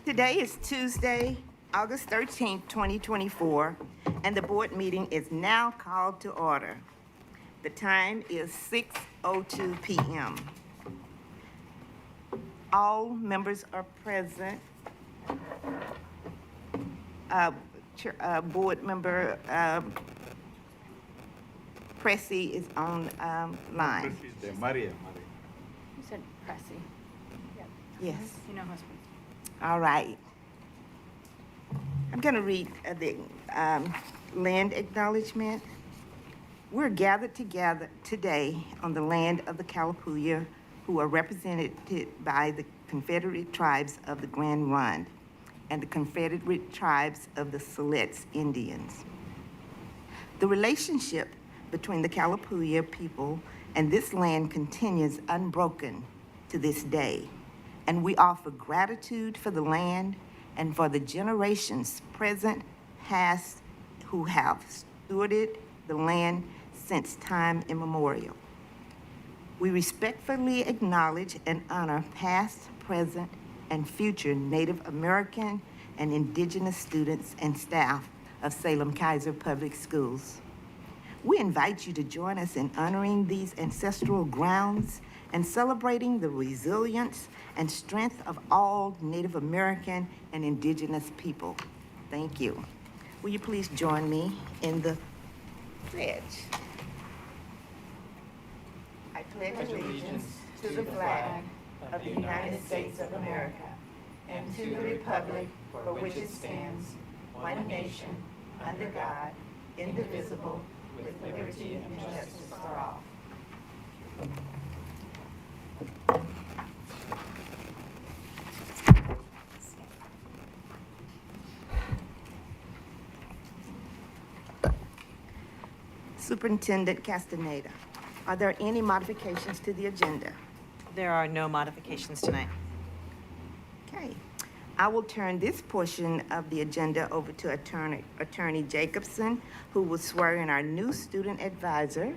Today is Tuesday, August 13th, 2024, and the board meeting is now called to order. The time is 6:02 p.m. All members are present. Board member Pressy is on line. Maria. You said Pressy. Yep. Yes. You know who's. All right. I'm going to read the land acknowledgement. We're gathered together today on the land of the Kalapuya, who are represented by the Confederate tribes of the Grand Ronde and the Confederate tribes of the Siletz Indians. The relationship between the Kalapuya people and this land continues unbroken to this day, and we offer gratitude for the land and for the generations present, past, who have stewarded the land since time immemorial. We respectfully acknowledge and honor past, present, and future Native American and Indigenous students and staff of Salem-Keizer Public Schools. We invite you to join us in honoring these ancestral grounds and celebrating the resilience and strength of all Native American and Indigenous people. Thank you. Will you please join me in the pledge? I pledge allegiance to the flag of the United States of America and to the republic for which it stands, one nation, under God, indivisible, with liberty and justice for all. Superintendent Castaneda, are there any modifications to the agenda? There are no modifications tonight. Okay. I will turn this portion of the agenda over to Attorney Jacobson, who will swear in our new student advisor.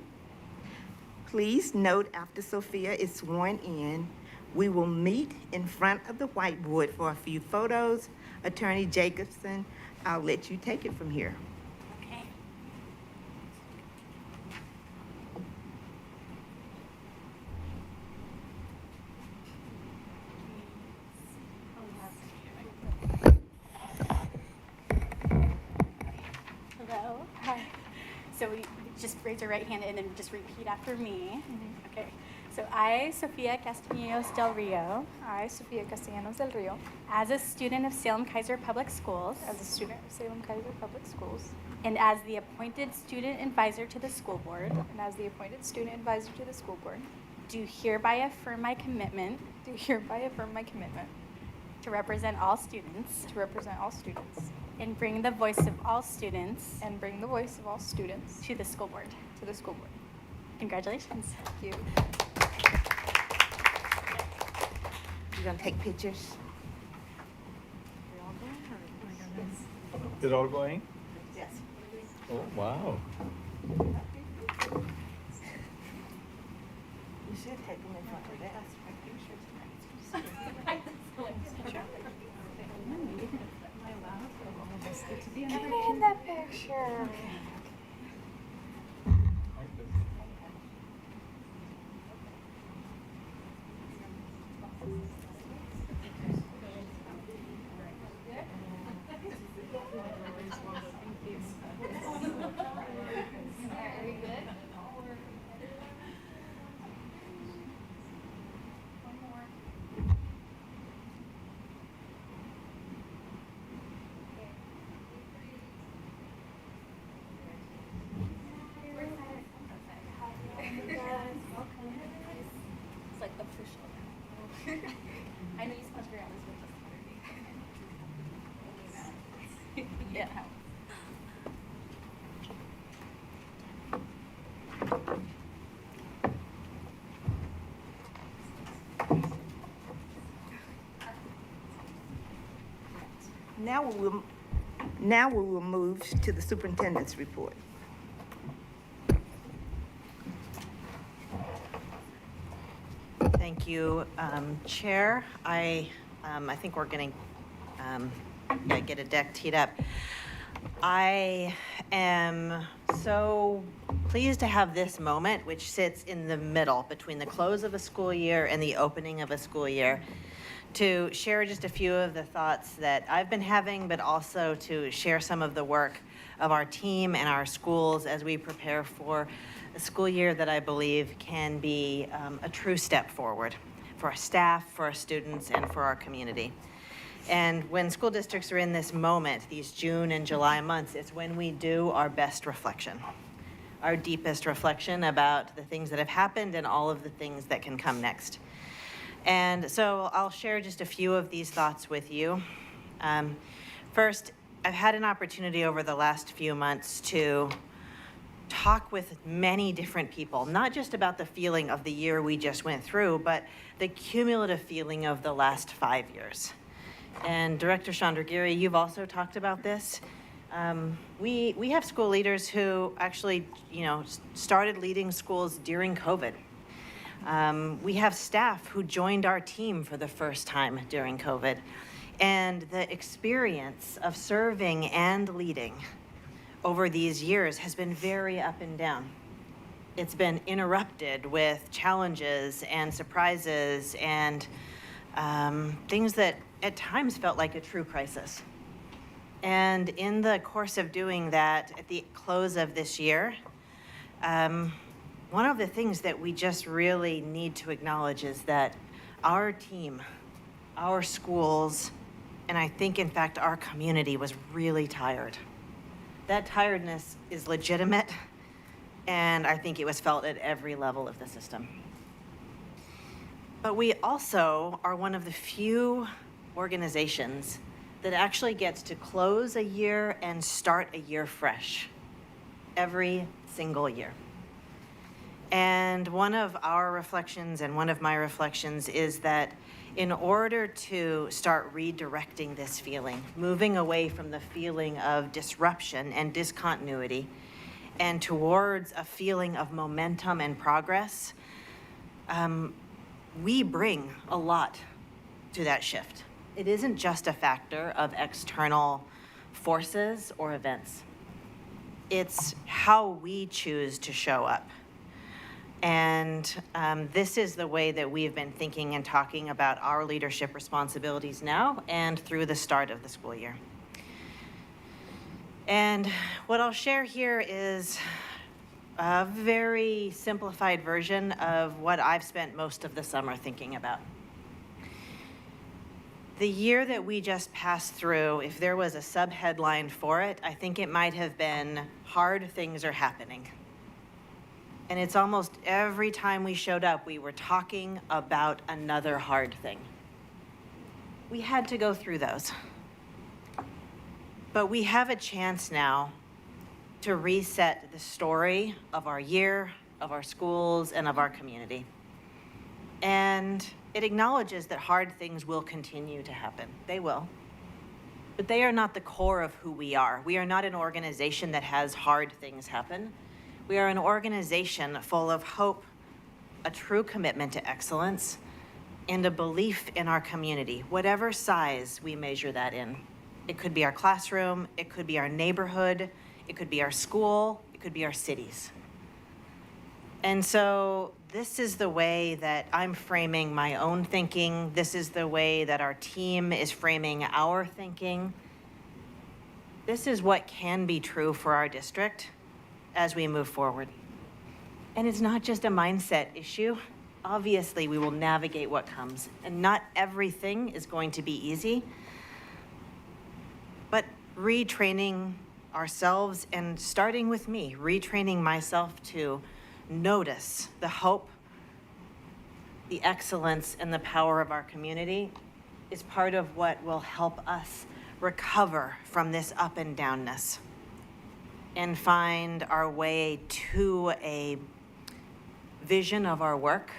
Please note, after Sophia is sworn in, we will meet in front of the whiteboard for a few photos. Attorney Jacobson, I'll let you take it from here. Okay. Hello. Hi. So we just raise your right hand and then just repeat after me. Okay. So I, Sofia Castellanos del Rio, I, Sofia Castellanos del Rio, as a student of Salem-Keizer Public Schools, as a student of Salem-Keizer Public Schools, and as the appointed student advisor to the school board, and as the appointed student advisor to the school board, do hereby affirm my commitment do hereby affirm my commitment to represent all students to represent all students and bring the voice of all students and bring the voice of all students to the school board. to the school board. Congratulations. Thank you. You gonna take pictures? Is it all going? Yes. Oh, wow. You should take them in front of that. In the picture. It's like official. I know you spelled your hours with us. Yeah. Now we will move to the superintendent's report. Thank you, Chair. I think we're getting get a deck teed up. I am so pleased to have this moment, which sits in the middle between the close of a school year and the opening of a school year, to share just a few of the thoughts that I've been having, but also to share some of the work of our team and our schools as we prepare for a school year that I believe can be a true step forward for our staff, for our students, and for our community. And when school districts are in this moment, these June and July months, it's when we do our best reflection, our deepest reflection about the things that have happened and all of the things that can come next. And so I'll share just a few of these thoughts with you. First, I've had an opportunity over the last few months to talk with many different people, not just about the feeling of the year we just went through, but the cumulative feeling of the last 5 years. And Director Chandragiri, you've also talked about this. We have school leaders who actually, started leading schools during COVID. We have staff who joined our team for the first time during COVID. And the experience of serving and leading over these years has been very up and down. It's been interrupted with challenges and surprises and things that at times felt like a true crisis. And in the course of doing that, at the close of this year, one of the things that we just really need to acknowledge is that our team, our schools, and I think, in fact, our community was really tired. That tiredness is legitimate, and I think it was felt at every level of the system. But we also are one of the few organizations that actually gets to close a year and start a year fresh every single year. And one of our reflections and one of my reflections is that in order to start redirecting this feeling, moving away from the feeling of disruption and discontinuity and towards a feeling of momentum and progress, we bring a lot to that shift. It isn't just a factor of external forces or events. It's how we choose to show up. And this is the way that we've been thinking and talking about our leadership responsibilities now and through the start of the school year. And what I'll share here is a very simplified version of what I've spent most of the summer thinking about. The year that we just passed through, if there was a subheadline for it, I think it might have been "Hard Things Are Happening." And it's almost every time we showed up, we were talking about another hard thing. We had to go through those. But we have a chance now to reset the story of our year, of our schools, and of our community. And it acknowledges that hard things will continue to happen. They will. But they are not the core of who we are. We are not an organization that has hard things happen. We are an organization full of hope, a true commitment to excellence, and a belief in our community, whatever size we measure that in. It could be our classroom, it could be our neighborhood, it could be our school, it could be our cities. And so this is the way that I'm framing my own thinking. This is the way that our team is framing our thinking. This is what can be true for our district as we move forward. And it's not just a mindset issue. Obviously, we will navigate what comes, and not everything is going to be easy. But retraining ourselves, and starting with me, retraining myself to notice the hope, the excellence, and the power of our community is part of what will help us recover from this up and downness and find our way to a vision of our work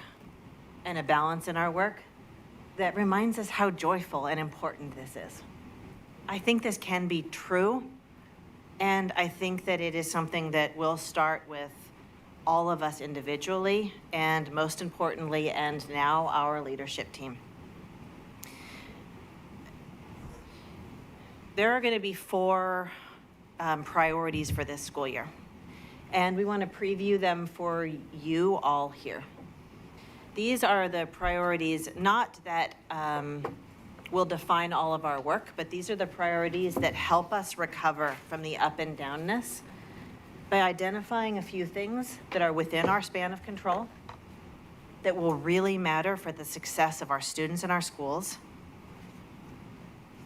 and a balance in our work that reminds us how joyful and important this is. I think this can be true, and I think that it is something that will start with all of us individually, and most importantly, and now our leadership team. There are going to be four priorities for this school year, and we want to preview them for you all here. These are the priorities, not that will define all of our work, but these are the priorities that help us recover from the up and downness by identifying a few things that are within our span of control that will really matter for the success of our students in our schools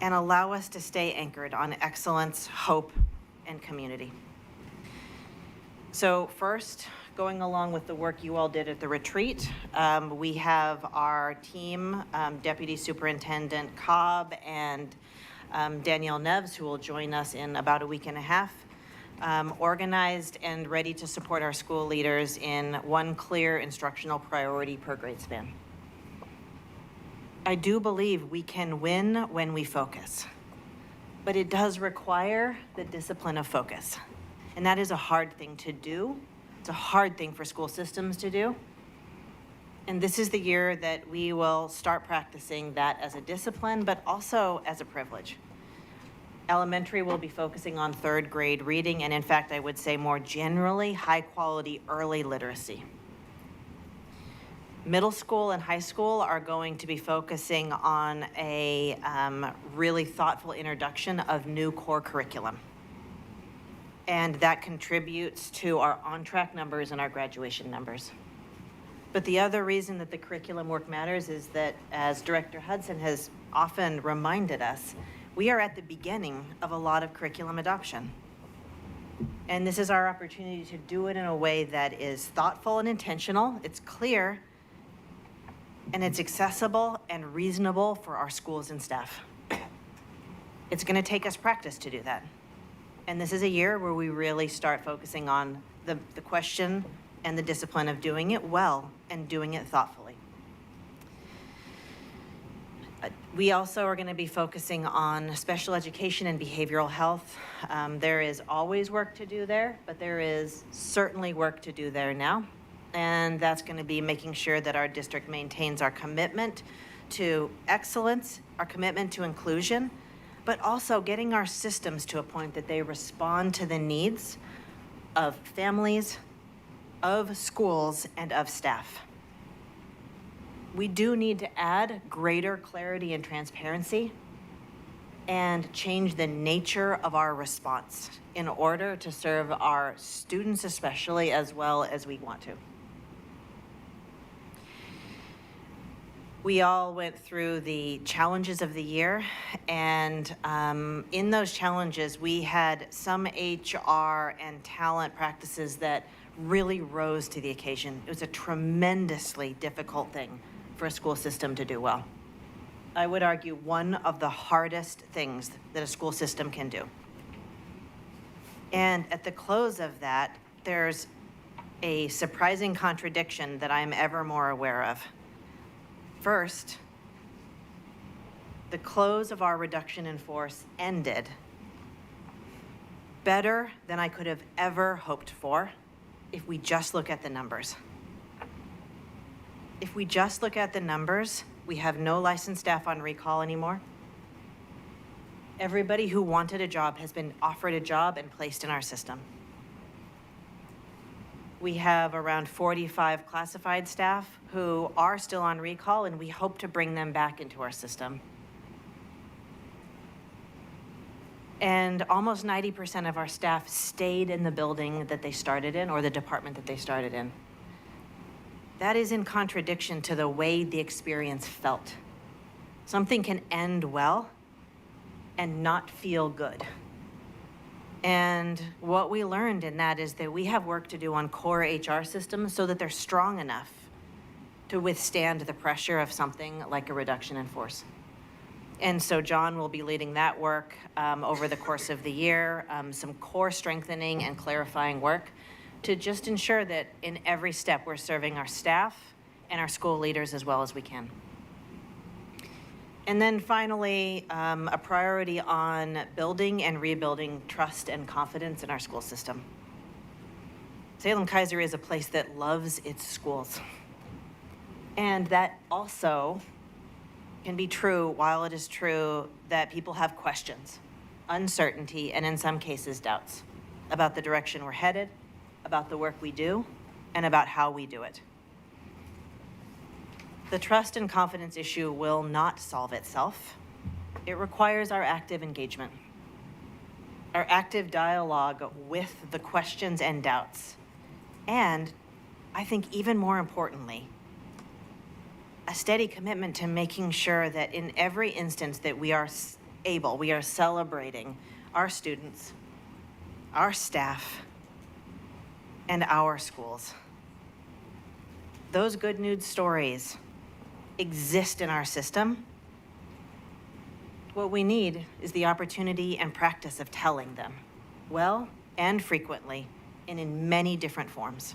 and allow us to stay anchored on excellence, hope, and community. So first, going along with the work you all did at the retreat, we have our team, Deputy Superintendent Cobb and Danielle Neves, who will join us in about a week and a half, organized and ready to support our school leaders in one clear instructional priority per grade span. I do believe we can win when we focus, but it does require the discipline of focus. And that is a hard thing to do. It's a hard thing for school systems to do. And this is the year that we will start practicing that as a discipline, but also as a privilege. Elementary will be focusing on third grade reading, and in fact, I would say more generally, high quality early literacy. Middle school and high school are going to be focusing on a really thoughtful introduction of new core curriculum. And that contributes to our on-track numbers and our graduation numbers. But the other reason that the curriculum work matters is that, as Director Hudson has often reminded us, we are at the beginning of a lot of curriculum adoption. And this is our opportunity to do it in a way that is thoughtful and intentional, it's clear, and it's accessible and reasonable for our schools and staff. It's going to take us practice to do that. And this is a year where we really start focusing on the question and the discipline of doing it well and doing it thoughtfully. We also are going to be focusing on special education and behavioral health. There is always work to do there, but there is certainly work to do there now. And that's going to be making sure that our district maintains our commitment to excellence, our commitment to inclusion, but also getting our systems to a point that they respond to the needs of families, of schools, and of staff. We do need to add greater clarity and transparency and change the nature of our response in order to serve our students especially as well as we want to. We all went through the challenges of the year, and in those challenges, we had some HR and talent practices that really rose to the occasion. It was a tremendously difficult thing for a school system to do well. I would argue one of the hardest things that a school system can do. And at the close of that, there's a surprising contradiction that I'm ever more aware of. First, the close of our reduction in force ended better than I could have ever hoped for if we just look at the numbers. If we just look at the numbers, we have no licensed staff on recall anymore. Everybody who wanted a job has been offered a job and placed in our system. We have around 45 classified staff who are still on recall, and we hope to bring them back into our system. And almost 90% of our staff stayed in the building that they started in or the department that they started in. That is in contradiction to the way the experience felt. Something can end well and not feel good. And what we learned in that is that we have work to do on core HR systems so that they're strong enough to withstand the pressure of something like a reduction in force. And so John will be leading that work over the course of the year, some core strengthening and clarifying work to just ensure that in every step we're serving our staff and our school leaders as well as we can. And then finally, a priority on building and rebuilding trust and confidence in our school system. Salem-Keizer is a place that loves its schools. And that also can be true while it is true that people have questions. uncertainty, and in some cases, doubts about the direction we're headed, about the work we do, and about how we do it. The trust and confidence issue will not solve itself. It requires our active engagement, our active dialogue with the questions and doubts, and I think even more importantly, a steady commitment to making sure that in every instance that we are able, we are celebrating our students, our staff, and our schools. Those good news stories exist in our system. What we need is the opportunity and practice of telling them, well and frequently, and in many different forms.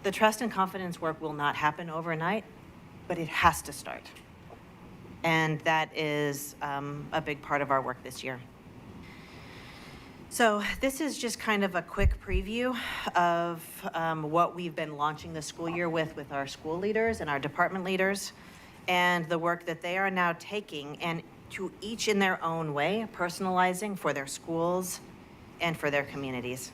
The trust and confidence work will not happen overnight, but it has to start. And that is a big part of our work this year. So this is just kind of a quick preview of what we've been launching the school year with our school leaders and our department leaders, and the work that they are now taking and to each in their own way, personalizing for their schools and for their communities.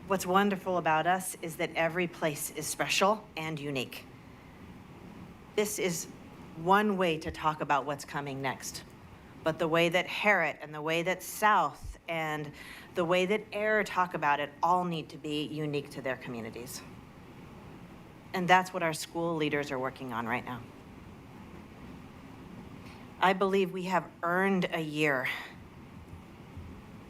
What's wonderful about us is that every place is special and unique. This is one way to talk about what's coming next. But the way that Harriet and the way that South and the way that Air talk about it all need to be unique to their communities. And that's what our school leaders are working on right now. I believe we have earned a year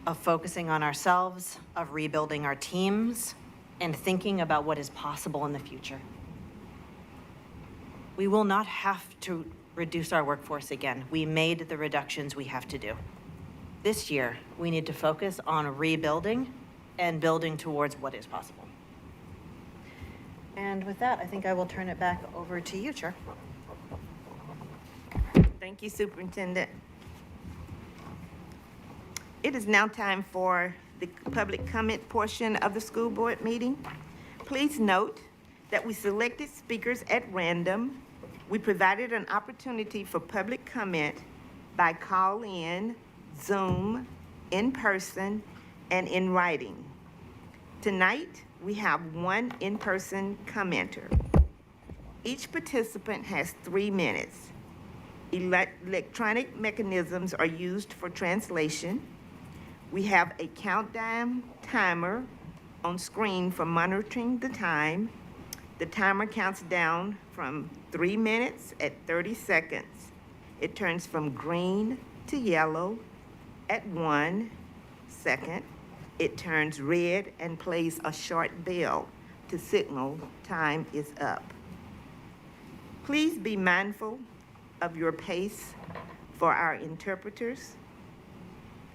of focusing on ourselves, of rebuilding our teams, and thinking about what is possible in the future. We will not have to reduce our workforce again. We made the reductions we have to do. This year, we need to focus on rebuilding and building towards what is possible. And with that, I think I will turn it back over to you, Chair. Thank you, Superintendent. It is now time for the public comment portion of the school board meeting. Please note that we selected speakers at random. We provided an opportunity for public comment by call-in, Zoom, in person, and in writing. Tonight, we have one in-person commenter. Each participant has 3 minutes. Electronic mechanisms are used for translation. We have a countdown timer on screen for monitoring the time. The timer counts down from 3 minutes at 30 seconds. It turns from green to yellow at 1 second. It turns red and plays a short bell to signal time is up. Please be mindful of your pace for our interpreters.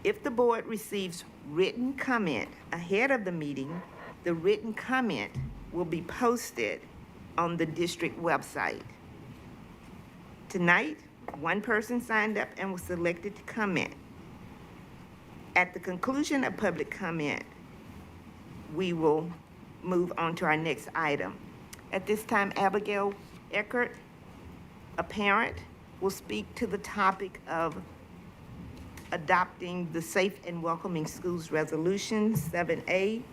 If the board receives written comment ahead of the meeting, the written comment will be posted on the district website. Tonight, one person signed up and was selected to comment. At the conclusion of public comment, we will move on to our next item. At this time, Abigail Eckert, a parent, will speak to the topic of adopting the Safe and Welcoming Schools Resolution 7A.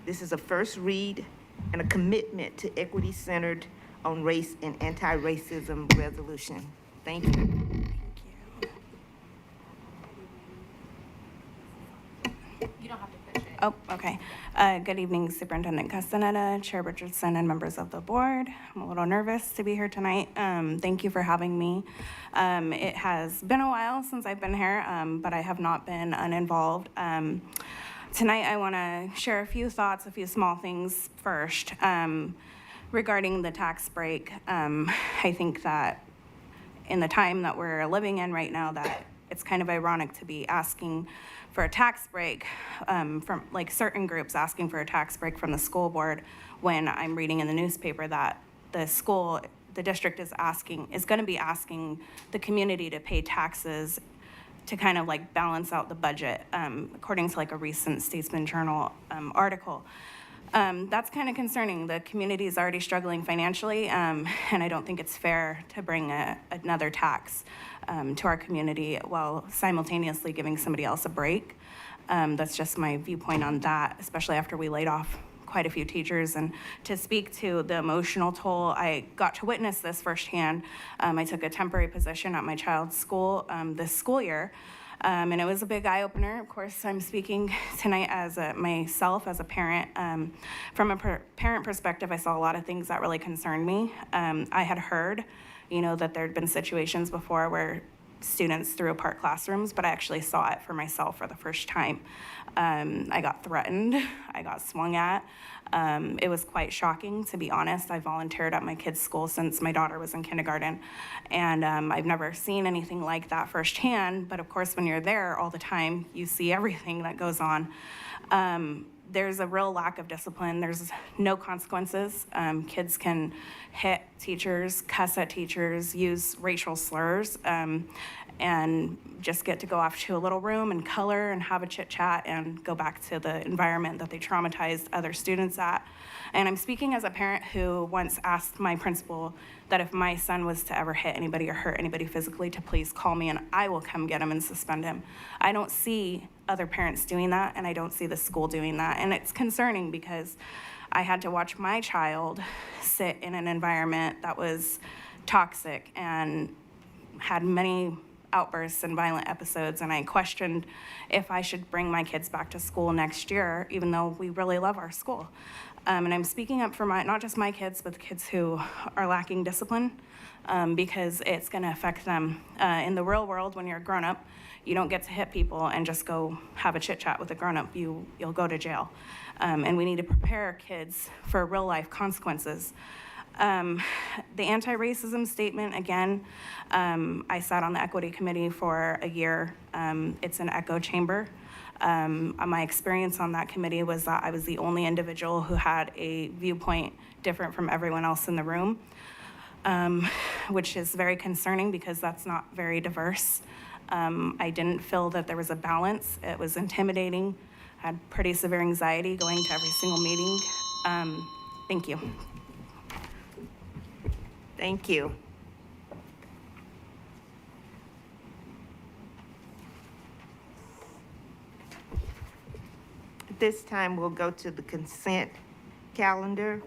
This is a first read and a commitment to equity-centered on race and anti-racism resolution. Thank you. You don't have to push it. Oh, okay. Good evening, Superintendent Castaneda, Chair Richardson, and members of the board. I'm a little nervous to be here tonight. Thank you for having me. It has been a while since I've been here, but I have not been uninvolved. Tonight, I want to share a few thoughts, a few small things first. Regarding the tax break, I think that in the time that we're living in right now, that it's kind of ironic to be asking for a tax break from like certain groups asking for a tax break from the school board when I'm reading in the newspaper that the district is going to be asking the community to pay taxes to kind of like balance out the budget, according to like a recent Statesman Journal article. That's kind of concerning. The community is already struggling financially, and I don't think it's fair to bring another tax. to our community while simultaneously giving somebody else a break. That's just my viewpoint on that, especially after we laid off quite a few teachers. And to speak to the emotional toll, I got to witness this firsthand. I took a temporary position at my child's school this school year. And it was a big eye-opener. Of course, I'm speaking tonight as myself as a parent. From a parent perspective, I saw a lot of things that really concerned me. I had heard, that there had been situations before where students threw apart classrooms, but I actually saw it for myself for the first time. I got threatened, I got swung at. It was quite shocking, to be honest. I volunteered at my kids' school since my daughter was in kindergarten, and I've never seen anything like that firsthand, but of course, when you're there all the time, you see everything that goes on. There's a real lack of discipline. There's no consequences. Kids can hit teachers, cuss at teachers, use racial slurs, and just get to go off to a little room and color and have a chit chat and go back to the environment that they traumatized other students at. And I'm speaking as a parent who once asked my principal that if my son was to ever hit anybody or hurt anybody physically, to please call me and I will come get him and suspend him. I don't see other parents doing that, and I don't see the school doing that. And it's concerning because I had to watch my child sit in an environment that was toxic and had many outbursts and violent episodes, and I questioned if I should bring my kids back to school next year, even though we really love our school. And I'm speaking up for not just my kids, but the kids who are lacking discipline, because it's gonna affect them. In the real world, when you're a grown-up, you don't get to hit people and just go have a chit chat with a grown-up. You'll go to jail. And we need to prepare kids for real life consequences. The anti-racism statement, again, I sat on the equity committee for a year. It's an echo chamber. My experience on that committee was that I was the only individual who had a viewpoint different from everyone else in the room, which is very concerning because that's not very diverse. I didn't feel that there was a balance. It was intimidating. I had pretty severe anxiety going to every single meeting. Thank you. Thank you. At this time, we'll go to the consent calendar.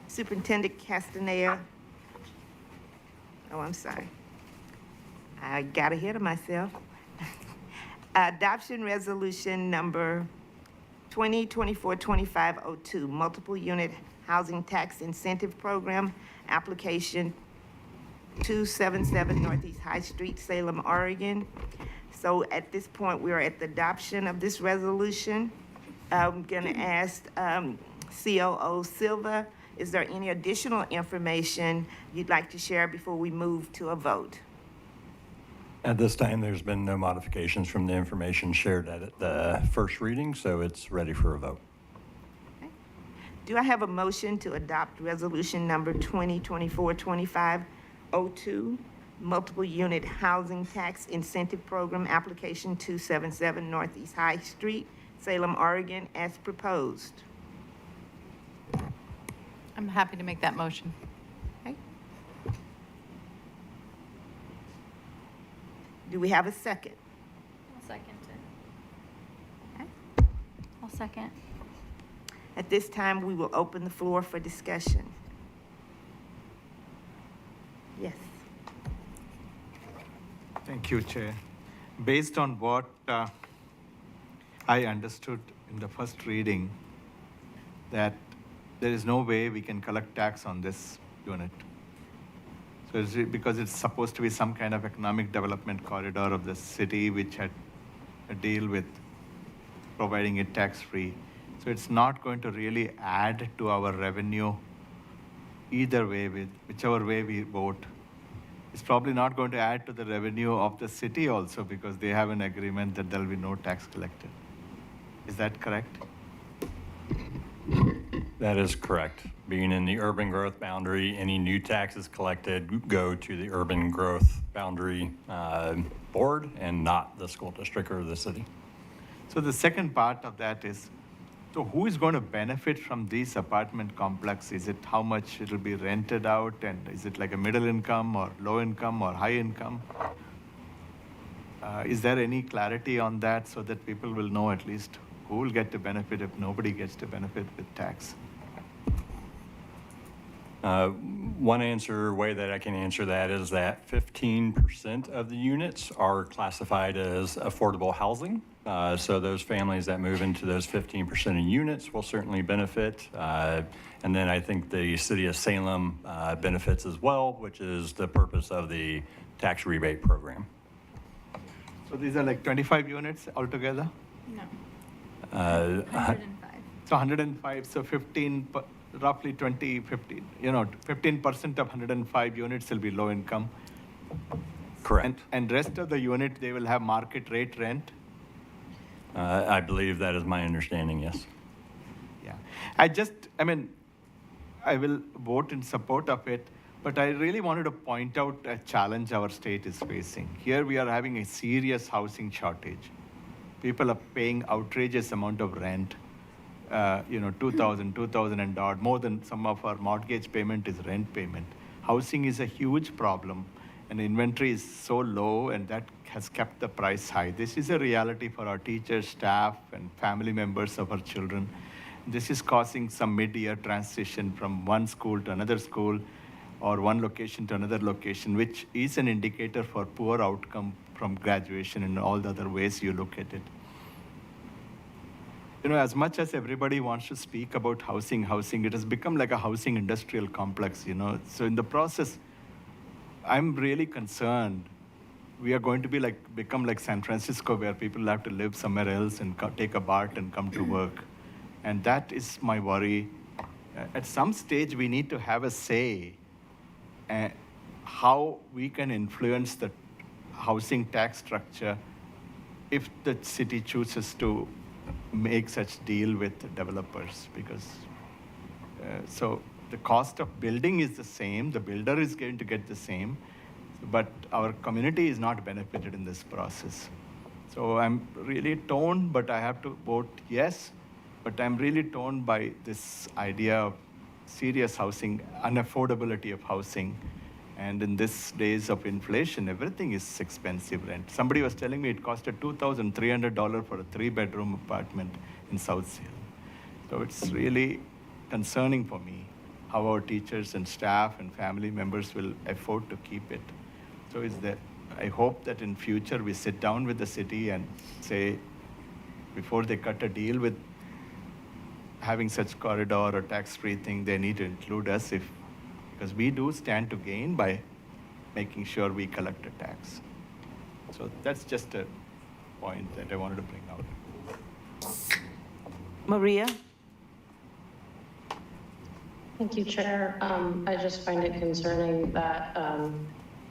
Superintendent Castaneda. Oh, I'm sorry. I got ahead of myself. Adoption resolution number 2024-2502, multiple unit housing tax incentive program, application 277 Northeast High Street, Salem, Oregon. So at this point, we are at the adoption of this resolution. I'm gonna ask COO Silva, is there any additional information you'd like to share before we move to a vote? At this time, there's been no modifications from the information shared at the first reading, so it's ready for a vote. Okay. Do I have a motion to adopt resolution number 2024-2502, multiple unit housing tax incentive program, application 277 Northeast High Street, Salem, Oregon, as proposed? I'm happy to make that motion. Okay. Do we have a second? I'll second it. Okay. I'll second. At this time, we will open the floor for discussion. Yes. Thank you, Chair. Based on what I understood in the first reading, that there is no way we can collect tax on this unit. So because it's supposed to be some kind of economic development corridor of the city which had a deal with providing it tax-free. So it's not going to really add to our revenue either way, whichever way we vote. It's probably not going to add to the revenue of the city also because they have an agreement that there'll be no tax collected. Is that correct? That is correct. Being in the urban growth boundary, any new taxes collected go to the urban growth boundary board and not the school district or the city. So the second part of that is, So who is going to benefit from these apartment complex? Is it how much it'll be rented out, and is it like a middle income or low income or high income? Is there any clarity on that so that people will know at least who will get the benefit if nobody gets the benefit with tax? One way that I can answer that is that 15% of the units are classified as affordable housing. So those families that move into those 15% of units will certainly benefit. And then I think the city of Salem benefits as well, which is the purpose of the tax rebate program. So these are like 25 units altogether? No. 105. So 105, so 15, roughly 20, 15, 15% of 105 units will be low income. Correct. And rest of the unit, they will have market rate rent? I believe that is my understanding, yes. Yeah. I will vote in support of it, but I really wanted to point out a challenge our state is facing. Here we are having a serious housing shortage. People are paying outrageous amount of rent, 2,000 and odd, more than some of our mortgage payment is rent payment. Housing is a huge problem, and inventory is so low, and that has kept the price high. This is a reality for our teachers, staff, and family members of our children. This is causing some mid-year transition from one school to another school or one location to another location, which is an indicator for poor outcome from graduation and all the other ways you look at it. As much as everybody wants to speak about housing, it has become like a housing industrial complex, So in the process, I'm really concerned we are going to become like San Francisco, where people have to live somewhere else and take a BART and come to work. And that is my worry. At some stage, we need to have a say how we can influence the housing tax structure if the city chooses to make such deal with developers, because so the cost of building is the same, the builder is going to get the same, but our community is not benefited in this process. So I'm really torn, but I have to vote yes, but I'm really torn by this idea of serious housing, unaffordability of housing. And in these days of inflation, everything is expensive rent. Somebody was telling me it costed $2,300 for a 3-bedroom apartment in South Salem. So it's really concerning for me how our teachers and staff and family members will afford to keep it. So I hope that in future we sit down with the city and say, before they cut a deal with having such corridor or tax-free thing, they need to include us because we do stand to gain by making sure we collect a tax. So that's just a point that I wanted to bring out. Maria? Thank you, Chair. I just find it concerning that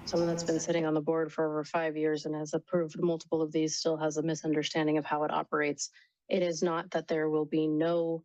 someone that's been sitting on the board for over 5 years and has approved multiple of these still has a misunderstanding of how it operates. It is not that there will be no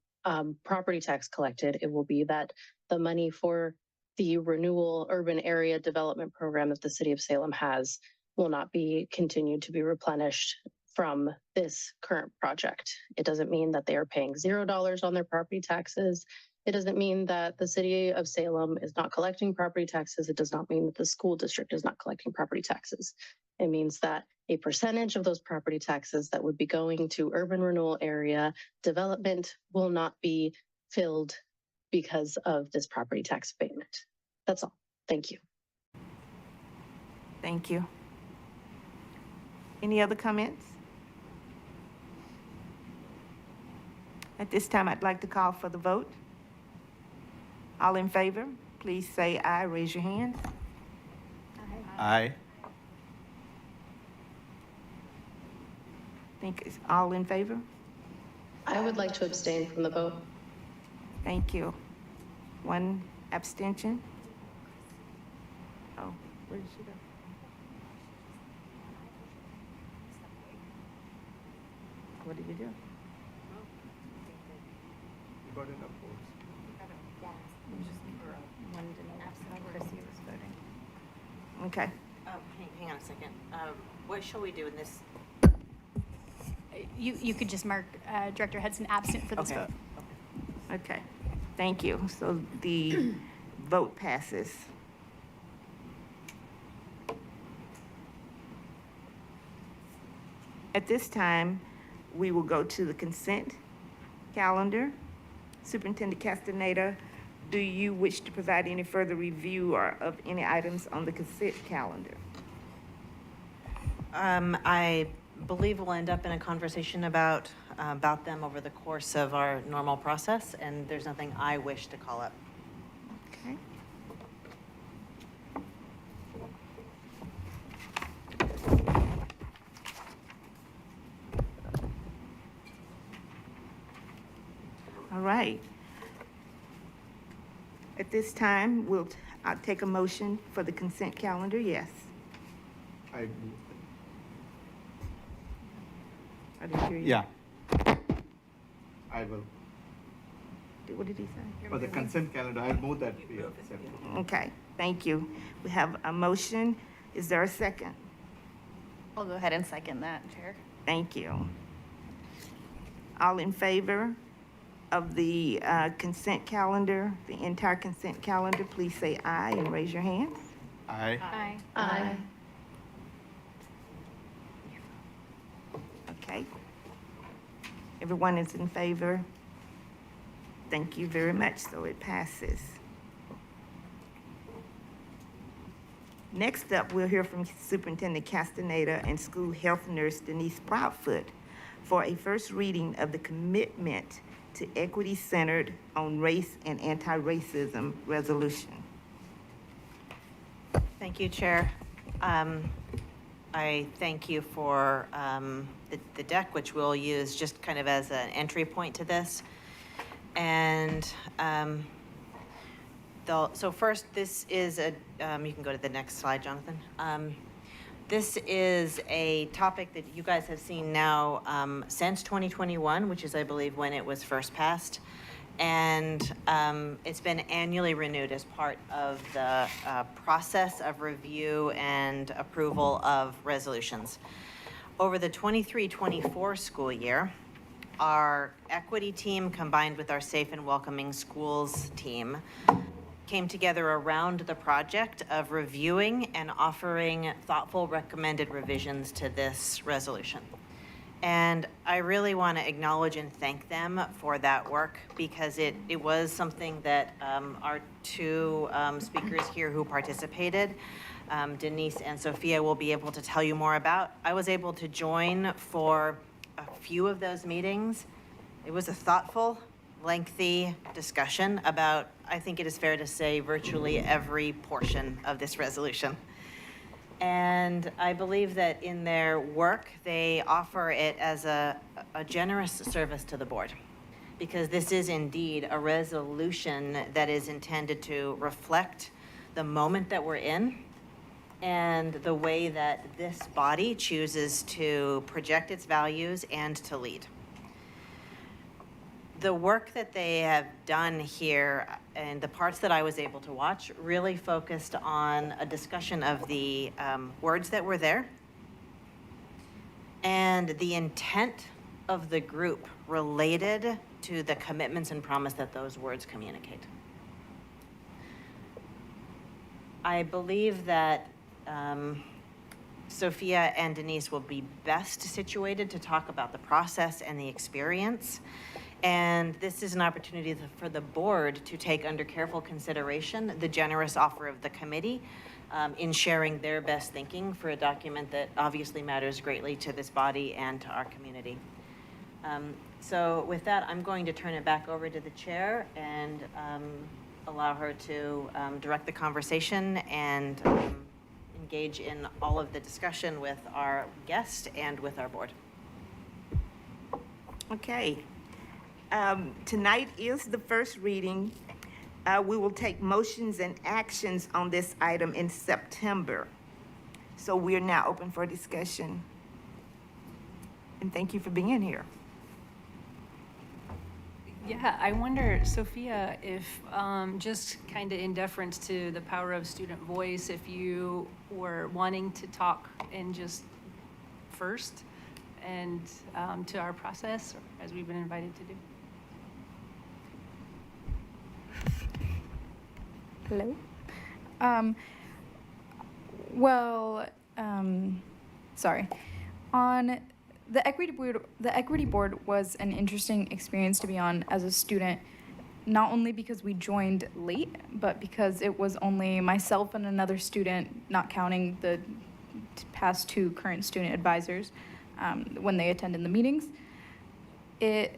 property tax collected. It will be that the money for the renewal urban area development program that the city of Salem has will not be continued to be replenished from this current project. It doesn't mean that they are paying $0 on their property taxes. It doesn't mean that the city of Salem is not collecting property taxes. It does not mean that the school district is not collecting property taxes. It means that a percentage of those property taxes that would be going to urban renewal area development will not be filled because of this property tax payment. That's all. Thank you. Thank you. Any other comments? At this time, I'd like to call for the vote. All in favor, please say aye. Raise your hand. Aye. I think it's all in favor. I would like to abstain from the vote. Thank you. One abstention. Oh, where did she go? What did you do? You got enough votes. Okay. Hang on a second. What shall we do in this? You could just mark Director Hudson absent for this Okay. vote. Okay, thank you. So the vote passes. At this time, we will go to the consent calendar. Superintendent Castaneda, do you wish to provide any further review or of any items on the consent calendar? I believe we'll end up in a conversation about them over the course of our normal process, and there's nothing I wish to call up. Okay. All right. At this time, I'll take a motion for the consent calendar, yes. I, I didn't hear you. yeah. I will. What did he say? For the consent calendar, I'll move that we accept. Okay, thank you. We have a motion. Is there a second? I'll go ahead and second that, Chair. Thank you. All in favor of the consent calendar, the entire consent calendar, please say aye and raise your hands. Aye. Aye. Aye. Okay. Everyone is in favor? Thank you very much, so it passes. Next up, we'll hear from Superintendent Castaneda and School Health Nurse Denise Proudfoot for a first reading of the Commitment to Equity-Centered on Race and Anti-Racism Resolution. Thank you, Chair. I thank you for the deck, which we'll use just kind of as an entry point to this. And so first, this is you can go to the next slide, Jonathan. This is a topic that you guys have seen now since 2021, which is, I believe, when it was first passed. And it's been annually renewed as part of the process of review and approval of resolutions. Over the 23-24 school year, our equity team combined with our Safe and Welcoming Schools team came together around the project of reviewing and offering thoughtful recommended revisions to this resolution. And I really want to acknowledge and thank them for that work, because it was something that our two speakers here who participated, Denise and Sophia, will be able to tell you more about. I was able to join for a few of those meetings. It was a thoughtful, lengthy discussion about, I think it is fair to say, virtually every portion of this resolution. And I believe that in their work, they offer it as a generous service to the board, because this is indeed a resolution that is intended to reflect the moment that we're in and the way that this body chooses to project its values and to lead. The work that they have done here and the parts that I was able to watch really focused on a discussion of the words that were there and the intent of the group related to the commitments and promise that those words communicate. I believe that Sophia and Denise will be best situated to talk about the process and the experience. And this is an opportunity for the board to take under careful consideration the generous offer of the committee in sharing their best thinking for a document that obviously matters greatly to this body and to our community. So with that, I'm going to turn it back over to the chair and allow her to direct the conversation and engage in all of the discussion with our guest and with our board. Okay. Tonight is the first reading. We will take motions and actions on this item in September. So we are now open for discussion. And thank you for being here. Yeah, I wonder, Sophia, if just kind of in deference to the power of student voice, if you were wanting to talk and just first, and to our process, as we've been invited to do. Hello. Sorry. On the equity board was an interesting experience to be on as a student, not only because we joined late, but because it was only myself and another student, not counting the past two current student advisors, when they attended the meetings. I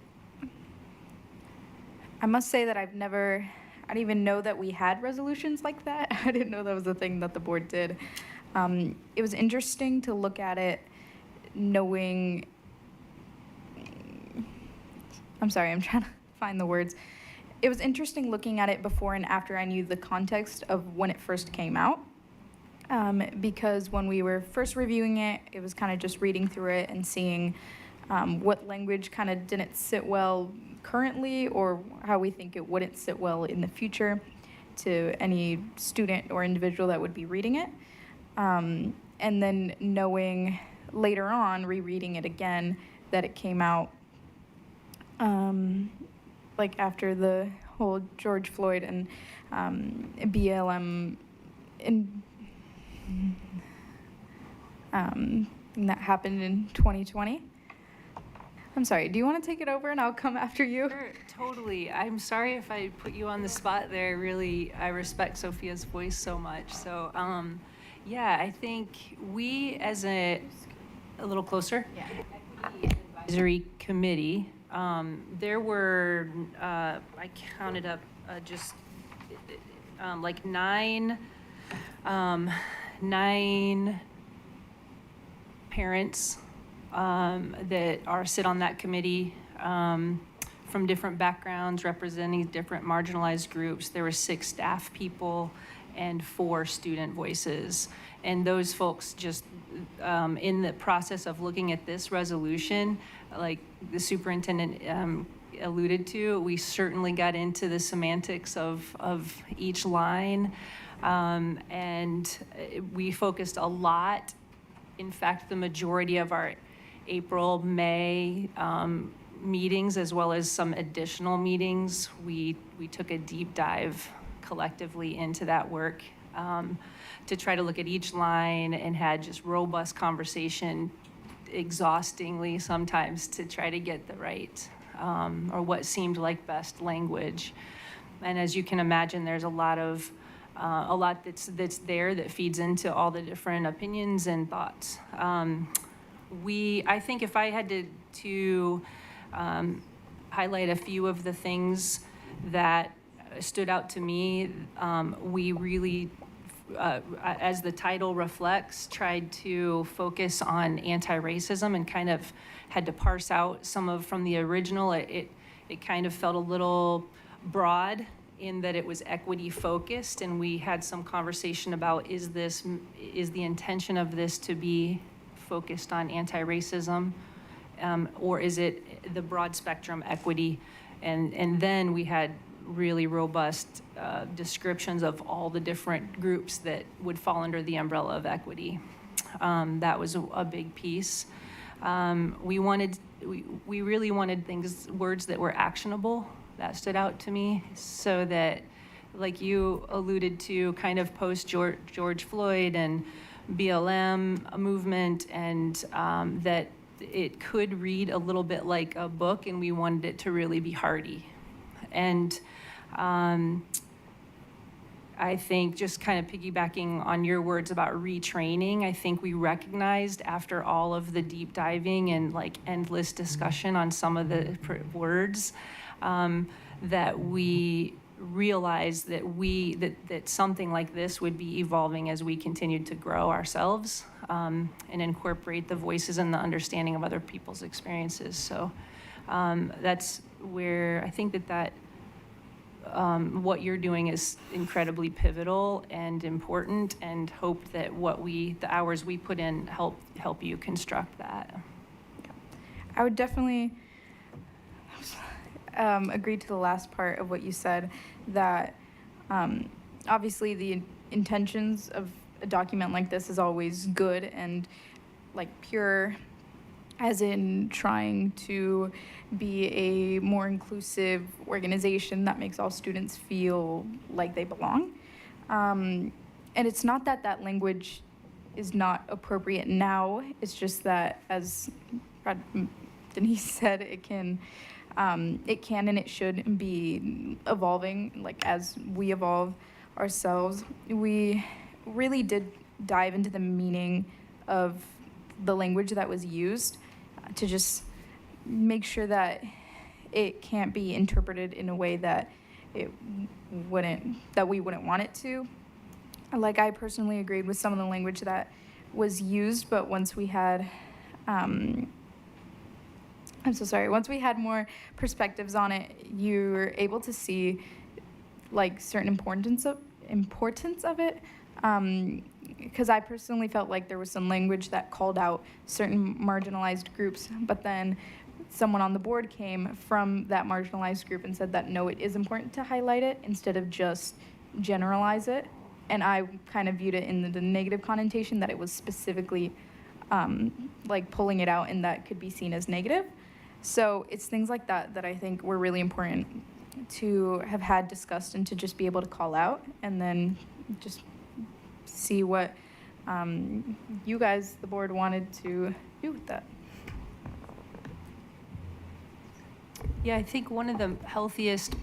must say that I didn't even know that we had resolutions like that. I didn't know that was a thing that the board did. It was interesting to look at it knowing, I'm sorry, I'm trying to find the words. It was interesting looking at it before and after I knew the context of when it first came out. Because when we were first reviewing it, it was kind of just reading through it and seeing what language kind of didn't sit well currently or how we think it wouldn't sit well in the future to any student or individual that would be reading it. And then knowing later on, rereading it again, that it came out like after the whole George Floyd and BLM that happened in 2020. I'm sorry, do you want to take it over and I'll come after you? Sure, totally. I'm sorry if I put you on the spot there. Really, I respect Sophia's voice so much. So, yeah, I think we as a little closer. Yeah. Advisory committee, there were, I counted up just like nine parents that sit on that committee from different backgrounds, representing different marginalized groups. There were 6 staff people and 4 student voices. And those folks just, in the process of looking at this resolution, like the superintendent alluded to, we certainly got into the semantics of each line. And we focused a lot, in fact, the majority of our April, May meetings, as well as some additional meetings, we took a deep dive collectively into that work to try to look at each line and had just robust conversation, exhaustingly sometimes, to try to get the right or what seemed like best language. And as you can imagine, there's a lot that's there that feeds into all the different opinions and thoughts. I think if I had to highlight a few of the things that stood out to me, we really, as the title reflects, tried to focus on anti-racism and kind of had to parse out from the original. It kind of felt a little broad in that it was equity focused, and we had some conversation about is the intention of this to be focused on anti-racism, or is it the broad spectrum equity? And then we had really robust descriptions of all the different groups that would fall under the umbrella of equity. That was a big piece. We really wanted words that were actionable. That stood out to me, so that, like you alluded to, kind of post George Floyd and BLM movement, and that it could read a little bit like a book, and we wanted it to really be hearty. And I think, just kind of piggybacking on your words about retraining, I think we recognized after all of the deep diving and like endless discussion on some of the words, that we realized that something like this would be evolving as we continued to grow ourselves, and incorporate the voices and the understanding of other people's experiences. So that's where I think that what you're doing is incredibly pivotal and important, and hope that the hours we put in help you construct that. I would definitely agree to the last part of what you said, that obviously the intentions of a document like this is always good and like pure as in trying to be a more inclusive organization that makes all students feel like they belong. And it's not that that language is not appropriate now. It's just that, as Denise said, it can and it should be evolving. Like as we evolve ourselves, we really did dive into the meaning of the language that was used to just make sure that it can't be interpreted in a way that we wouldn't want it to. Like I personally agreed with some of the language that was used, but once we had, I'm so sorry, once we had more perspectives on it, you were able to see like certain importance of it. Because I personally felt like there was some language that called out certain marginalized groups, but then someone on the board came from that marginalized group and said that no, it is important to highlight it instead of just generalize it. And I kind of viewed it in the negative connotation that it was specifically like pulling it out and that could be seen as negative. So it's things like that that I think were really important to have had discussed and to just be able to call out and then just see what you guys, the board, wanted to do with that. Yeah, I think one of the healthiest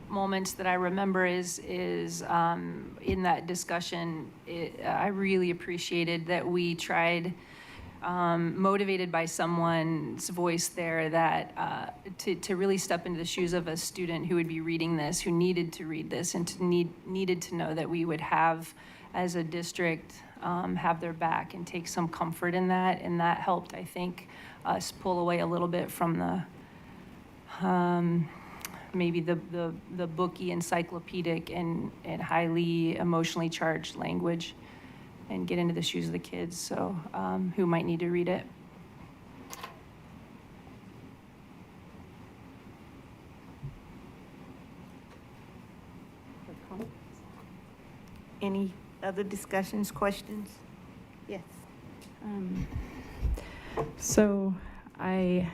moments that I remember is in that discussion. I really appreciated that we tried, motivated by someone's voice there, that to really step into the shoes of a student who would be reading this, who needed to read this, and needed to know that we would have, as a district, have their back and take some comfort in that, and that helped, I think, us pull away a little bit from the maybe the booky, encyclopedic, and highly emotionally charged language, and get into the shoes of the kids, so who might need to read it. Any other discussions, questions? Yes. So I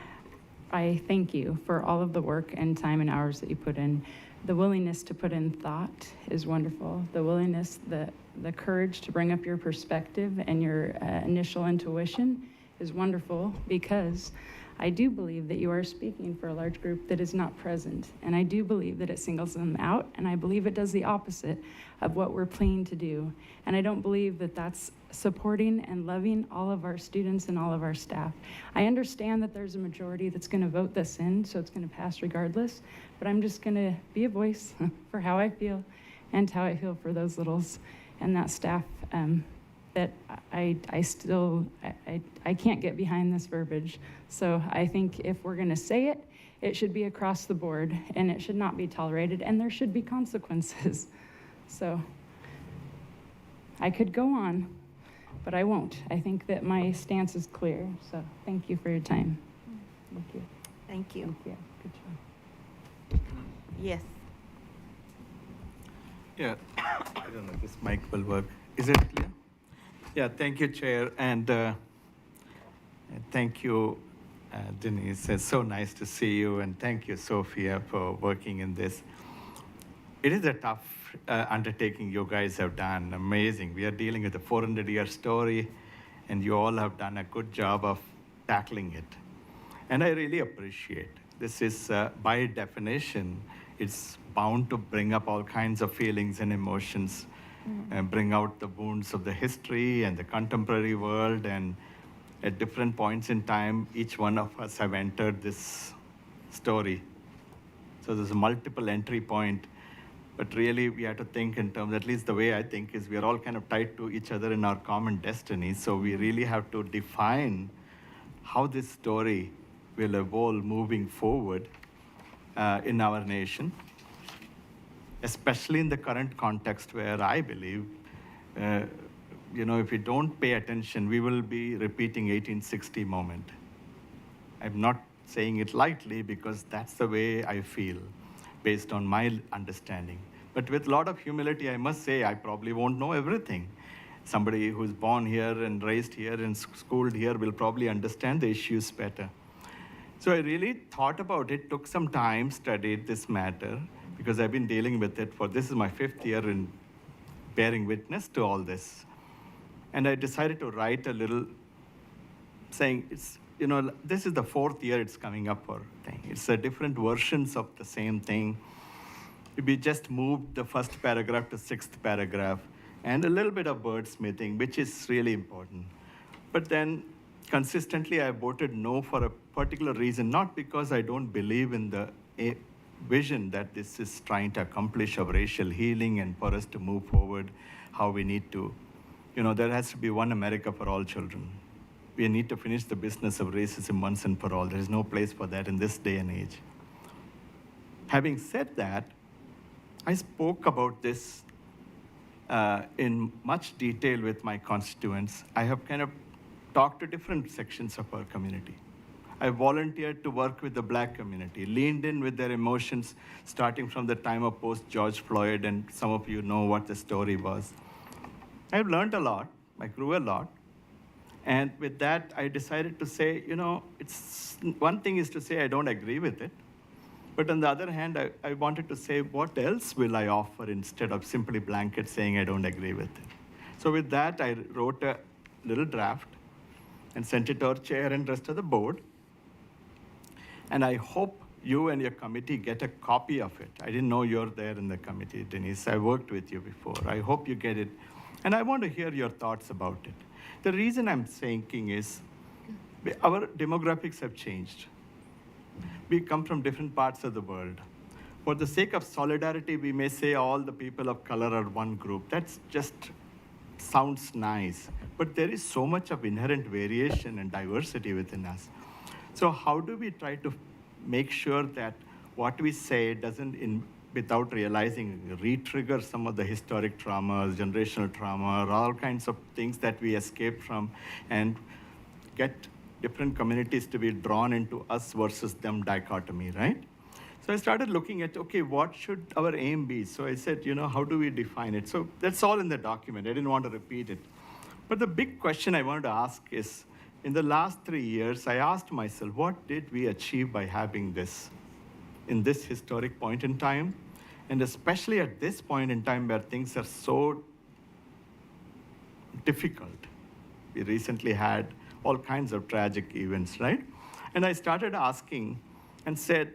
thank you for all of the work and time and hours that you put in. The willingness to put in thought is wonderful. The willingness, the courage to bring up your perspective and your initial intuition is wonderful, because I do believe that you are speaking for a large group that is not present. And I do believe that it singles them out, and I believe it does the opposite of what we're planning to do. And I don't believe that that's supporting and loving all of our students and all of our staff. I understand that there's a majority that's going to vote this in, so it's going to pass regardless, but I'm just going to be a voice for how I feel and how I feel for those littles and that staff, that I can't get behind this verbiage. So I think if we're going to say it, it should be across the board, and it should not be tolerated, and there should be consequences. So I could go on, but I won't. I think that my stance is clear. So thank you for your time. Thank you. Thank you. Thank you. Good job. Yes. Yeah, I don't know if this mic will work. Is it clear? Yeah, thank you, Chair, and thank you, Denise. It's so nice to see you, and thank you, Sophia, for working in this. It is a tough undertaking you guys have done. Amazing. We are dealing with a 400-year story, and you all have done a good job of tackling it. And I really appreciate. This is, by definition, it's bound to bring up all kinds of feelings and emotions, and bring out the wounds of the history and the contemporary world. And at different points in time, each one of us have entered this story. So there's a multiple entry point. But really, we have to think in terms, at least the way I think is, we are all kind of tied to each other in our common destiny. So we really have to define how this story will evolve moving forward in our nation, especially in the current context where I believe, if we don't pay attention, we will be repeating 1860 moment. I'm not saying it lightly, because that's the way I feel, based on my understanding. But with a lot of humility, I must say I probably won't know everything. somebody who's born here and raised here and schooled here will probably understand the issues better. So I really thought about it, took some time, studied this matter, because I've been dealing with it this is my 5th year in bearing witness to all this. And I decided to write a little saying, this is the 4th year it's coming up for thing. It's a different versions of the same thing. We just moved the first paragraph to 6th paragraph, and a little bit of wordsmithing, which is really important. But then consistently I voted no for a particular reason, not because I don't believe in the vision that this is trying to accomplish of racial healing and for us to move forward, how we need to, there has to be one America for all children. We need to finish the business of racism once and for all. There is no place for that in this day and age. Having said that, I spoke about this in much detail with my constituents. I have kind of talked to different sections of our community. I volunteered to work with the Black community, leaned in with their emotions, starting from the time of post-George Floyd, and some of you know what the story was. I've learned a lot. I grew a lot. And with that, I decided to say, it's one thing is to say I don't agree with it. But on the other hand, I wanted to say, what else will I offer instead of simply blanket saying I don't agree with it? So with that, I wrote a little draft and sent it to our chair and rest of the board. And I hope you and your committee get a copy of it. I didn't know you're there in the committee, Denise. I worked with you before. I hope you get it. And I want to hear your thoughts about it. The reason I'm saying is our demographics have changed. We come from different parts of the world. For the sake of solidarity, we may say all the people of color are one group. That's just sounds nice. But there is so much of inherent variation and diversity within us. So how do we try to make sure that what we say doesn't, without realizing, re-trigger some of the historic traumas, generational trauma, all kinds of things that we escaped from, and get different communities to be drawn into us versus them dichotomy, right? So I started looking at, okay, what should our aim be? So I said, how do we define it? So that's all in the document. I didn't want to repeat it. But the big question I wanted to ask is, in the last 3 years, I asked myself, what did we achieve by having this in this historic point in time? And especially at this point in time where things are so difficult. We recently had all kinds of tragic events, right? And I started asking and said,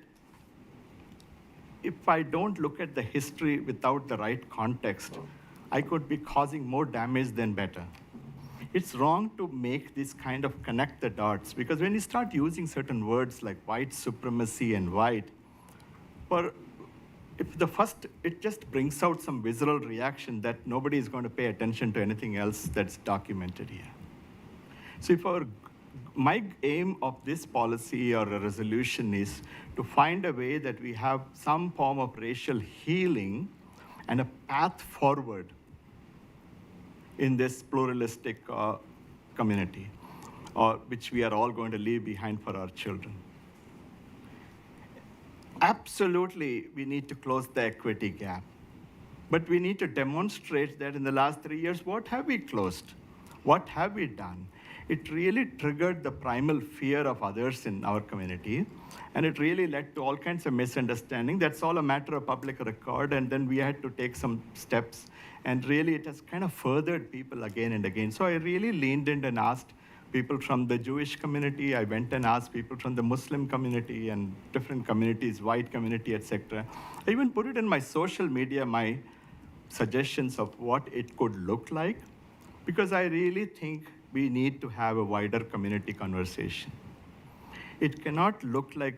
if I don't look at the history without the right context, I could be causing more damage than better. It's wrong to make this kind of connect the dots, because when you start using certain words like white supremacy and white, it just brings out some visceral reaction that nobody is going to pay attention to anything else that's documented here. So my aim of this policy or a resolution is to find a way that we have some form of racial healing and a path forward in this pluralistic community, which we are all going to leave behind for our children. Absolutely, we need to close the equity gap. But we need to demonstrate that in the last 3 years, what have we closed? What have we done? It really triggered the primal fear of others in our community, and it really led to all kinds of misunderstanding. That's all a matter of public record, and then we had to take some steps, and really it has kind of furthered people again and again. So I really leaned in and asked people from the Jewish community. I went and asked people from the Muslim community and different communities, white community, etc. I even put it in my social media, my suggestions of what it could look like, because I really think we need to have a wider community conversation. It cannot look like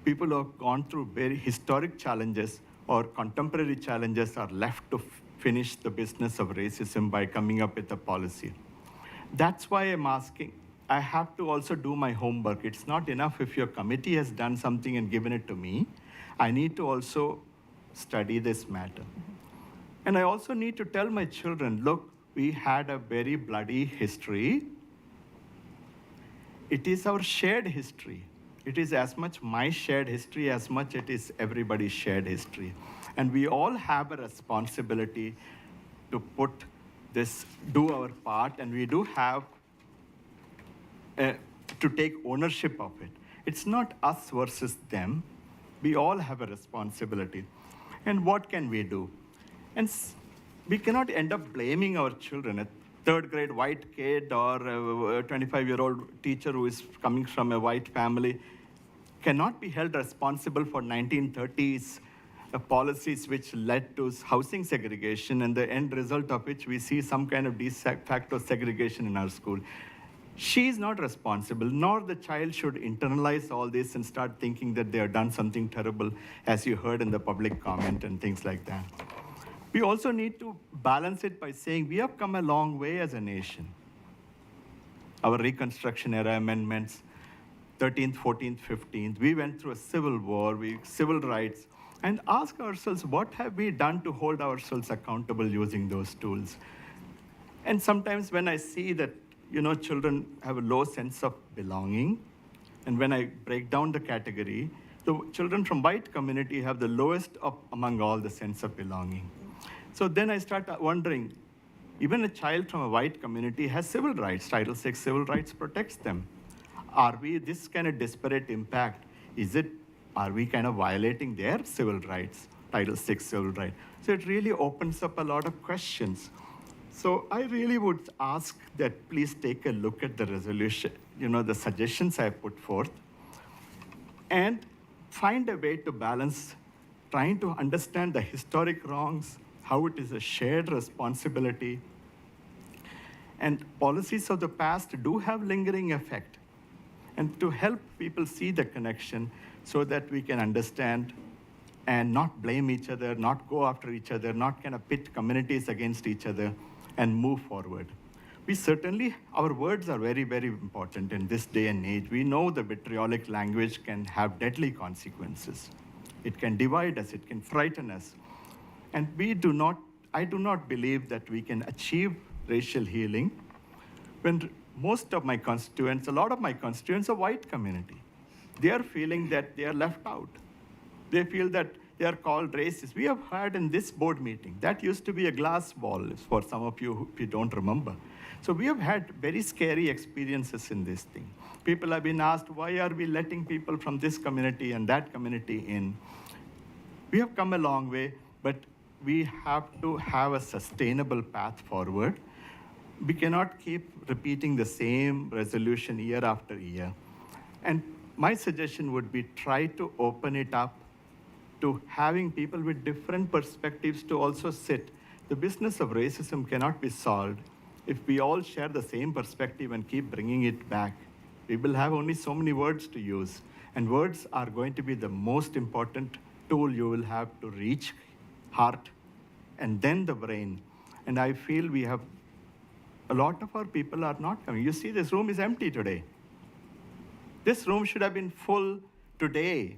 people who have gone through very historic challenges or contemporary challenges are left to finish the business of racism by coming up with a policy. That's why I'm asking. I have to also do my homework. It's not enough if your committee has done something and given it to me. I need to also study this matter. And I also need to tell my children, look, we had a very bloody history. It is our shared history. It is as much my shared history as much it is everybody's shared history. And we all have a responsibility to put do our part, and we do have to take ownership of it. It's not us versus them. We all have a responsibility. And what can we do? And we cannot end up blaming our children. A third grade white kid or a 25-year-old teacher who is coming from a white family cannot be held responsible for 1930s policies which led to housing segregation, and the end result of which we see some kind of de facto segregation in our school. She is not responsible, nor the child should internalize all this and start thinking that they have done something terrible, as you heard in the public comment and things like that. We also need to balance it by saying we have come a long way as a nation. Our Reconstruction era amendments, 13th, 14th, 15th, we went through a civil war, civil rights, and ask ourselves, what have we done to hold ourselves accountable using those tools? And sometimes when I see that children have a low sense of belonging, and when I break down the category, the children from white community have the lowest among all the sense of belonging. So then I start wondering, even a child from a white community has civil rights. Title VI civil rights protects them. Are we this kind of disparate impact? Are we kind of violating their civil rights, Title VI civil rights? So it really opens up a lot of questions. So I really would ask that please take a look at the resolution, the suggestions I put forth, and find a way to balance trying to understand the historic wrongs, how it is a shared responsibility. And policies of the past do have lingering effect. And to help people see the connection so that we can understand and not blame each other, not go after each other, not kind of pit communities against each other, and move forward. Our words are very, very important in this day and age. We know the vitriolic language can have deadly consequences. It can divide us, it can frighten us. And I do not believe that we can achieve racial healing when most of my constituents, a lot of my constituents are white community. They are feeling that they are left out. They feel that they are called racist. We have had in this board meeting, that used to be a glass wall for some of you if you don't remember. So we have had very scary experiences in this thing. People have been asked, why are we letting people from this community and that community in? We have come a long way, but we have to have a sustainable path forward. We cannot keep repeating the same resolution year after year. And my suggestion would be try to open it up to having people with different perspectives to also sit. The business of racism cannot be solved if we all share the same perspective and keep bringing it back. We will have only so many words to use, and words are going to be the most important tool you will have to reach heart and then the brain. And I feel we have a lot of our people are not coming. You see, this room is empty today. This room should have been full today.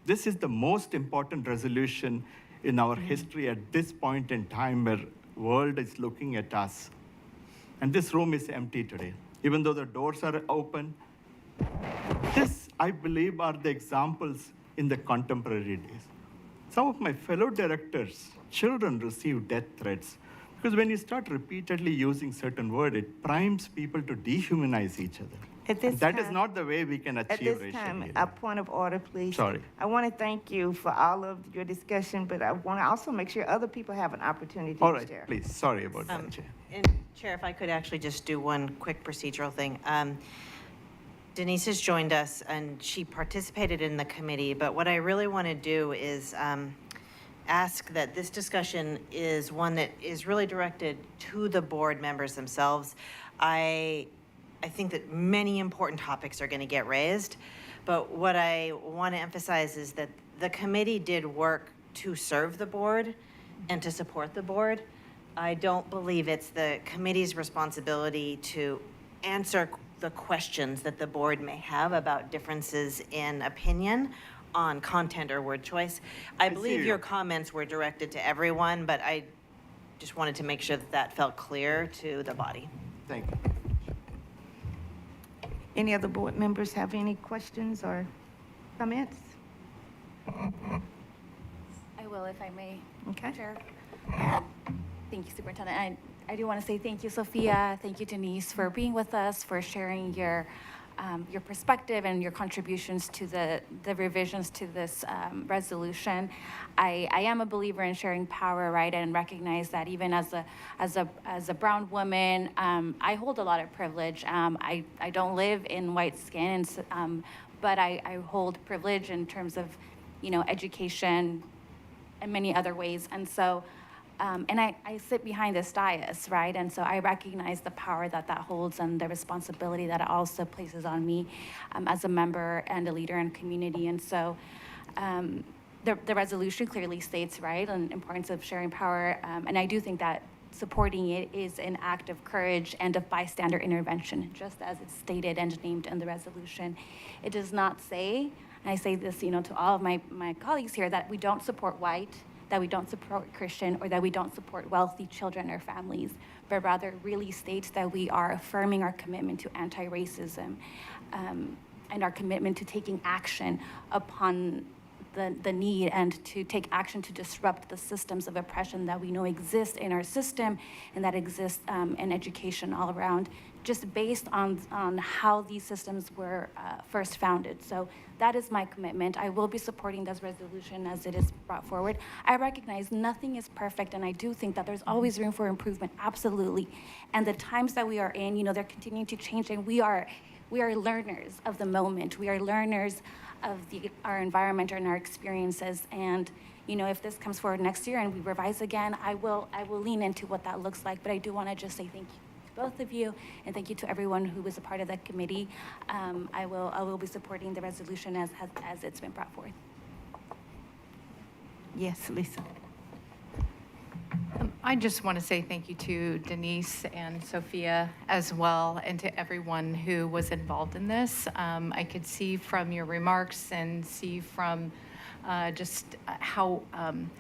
This is the most important resolution in our history at this point in time where the world is looking at us. And this room is empty today. Even though the doors are open, this, I believe, are the examples in the contemporary days. Some of my fellow directors, children receive death threats because when you start repeatedly using certain words, it primes people to dehumanize each other. That is not the way we can achieve racial healing. At this time, a point of order, please. Sorry. I want to thank you for all of your discussion, but I want to also make sure other people have an opportunity to share. All right, please. Sorry about that, Chair. And Chair, if I could actually just do one quick procedural thing. Denise has joined us and she participated in the committee, but what I really want to do is ask that this discussion is one that is really directed to the board members themselves. I think that many important topics are going to get raised, but what I want to emphasize is that the committee did work to serve the board and to support the board. I don't believe it's the committee's responsibility to answer the questions that the board may have about differences in opinion on content or word choice. I believe your comments were directed to everyone, but I just wanted to make sure that that felt clear to the body. Thank you. Any other board members have any questions or comments? I will, if I may. Okay. Chair. Thank you, Superintendent. I do want to say thank you, Sophia. Thank you, Denise, for being with us, for sharing your perspective and your contributions to the revisions to this resolution. I am a believer in sharing power, right, and recognize that even as a brown woman, I hold a lot of privilege. I don't live in white skin, but I hold privilege in terms of, education and many other ways, and so. And I sit behind this dais, right? And so I recognize the power that holds and the responsibility that it also places on me as a member and a leader in community. And so the resolution clearly states, right, the importance of sharing power. And I do think that supporting it is an act of courage and of bystander intervention, just as it's stated and named in the resolution. It does not say, and I say this, to all of my colleagues here, that we don't support white, that we don't support Christian, or that we don't support wealthy children or families, but rather really states that we are affirming our commitment to anti-racism and our commitment to taking action upon the need and to take action to disrupt the systems of oppression that we know exist in our system and that exist in education all around, just based on how these systems were first founded. So that is my commitment. I will be supporting this resolution as it is brought forward. I recognize nothing is perfect, and I do think that there's always room for improvement, absolutely. And the times that we are in, they're continuing to change, and we are learners of the moment. We are learners of our environment and our experiences. And if this comes forward next year and we revise again, I will lean into what that looks like. But I do want to just say thank you to both of you, and thank you to everyone who was a part of that committee. I will be supporting the resolution as it's been brought forth. Yes, Lisa. I just want to say thank you to Denise and Sophia as well, and to everyone who was involved in this. I could see from your remarks and see from just how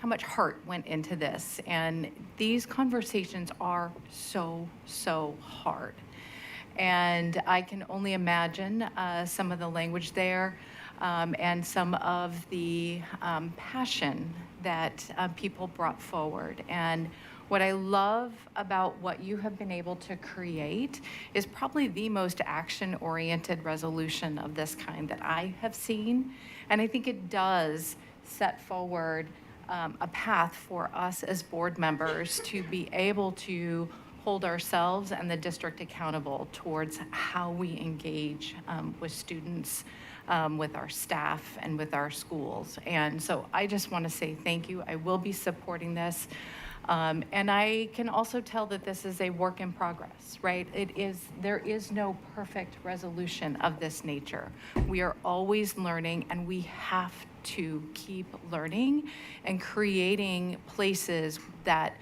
much heart went into this. And these conversations are so hard. And I can only imagine some of the language there and some of the passion that people brought forward. And what I love about what you have been able to create is probably the most action-oriented resolution of this kind that I have seen. And I think it does set forward a path for us as board members to be able to hold ourselves and the district accountable towards how we engage with students, with our staff, and with our schools. And so I just want to say thank you. I will be supporting this. And I can also tell that this is a work in progress, right? There is no perfect resolution of this nature. We are always learning, and we have to keep learning and creating places that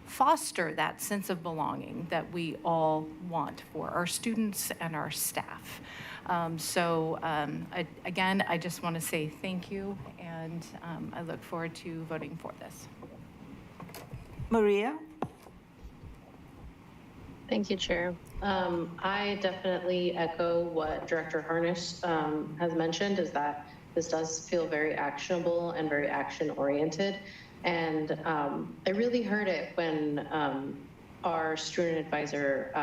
foster that sense of belonging that we all want for our students and our staff. Again, I just want to say thank you, and I look forward to voting for this. Maria? Thank you, Chair. I definitely echo what Director Harnish has mentioned, is that this does feel very actionable and very action-oriented. And I really heard it when our student advisor,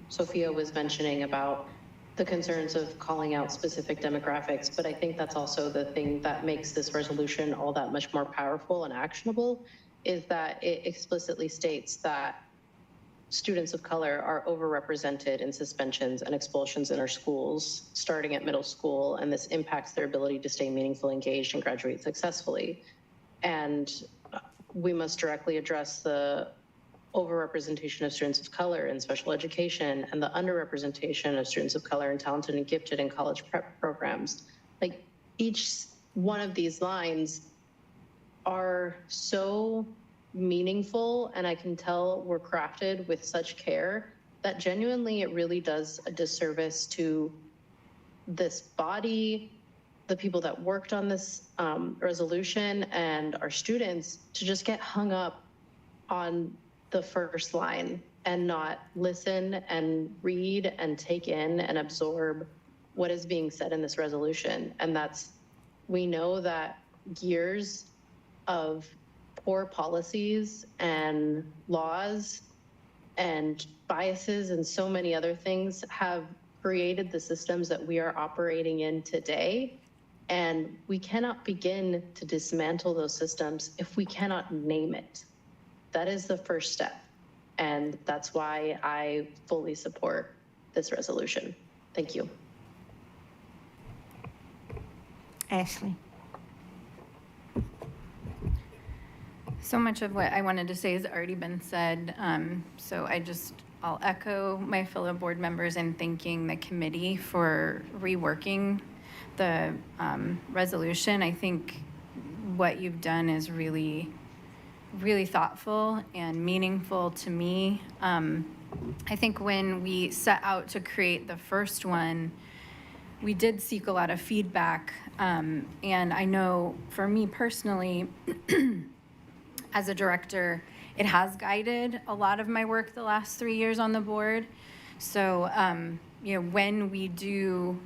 Sophia, was mentioning about the concerns of calling out specific demographics, but I think that's also the thing that makes this resolution all that much more powerful and actionable, is that it explicitly states that students of color are overrepresented in suspensions and expulsions in our schools, starting at middle school, and this impacts their ability to stay meaningfully engaged and graduate successfully. And we must directly address the overrepresentation of students of color in special education and the underrepresentation of students of color in talented and gifted in college prep programs. Like, each one of these lines are so meaningful, and I can tell were crafted with such care that genuinely it really does a disservice to this body, the people that worked on this resolution, and our students, to just get hung up on the first line and not listen and read and take in and absorb what is being said in this resolution. And that's, we know that years of poor policies and laws and biases and so many other things have created the systems that we are operating in today. And we cannot begin to dismantle those systems if we cannot name it. That is the first step. And that's why I fully support this resolution. Thank you. Ashley? So much of what I wanted to say has already been said. I'll echo my fellow board members in thanking the committee for reworking the resolution. I think what you've done is really, really thoughtful and meaningful to me. I think when we set out to create the first one, we did seek a lot of feedback. And I know for me personally, as a director, it has guided a lot of my work the last 3 years on the board. So, when we do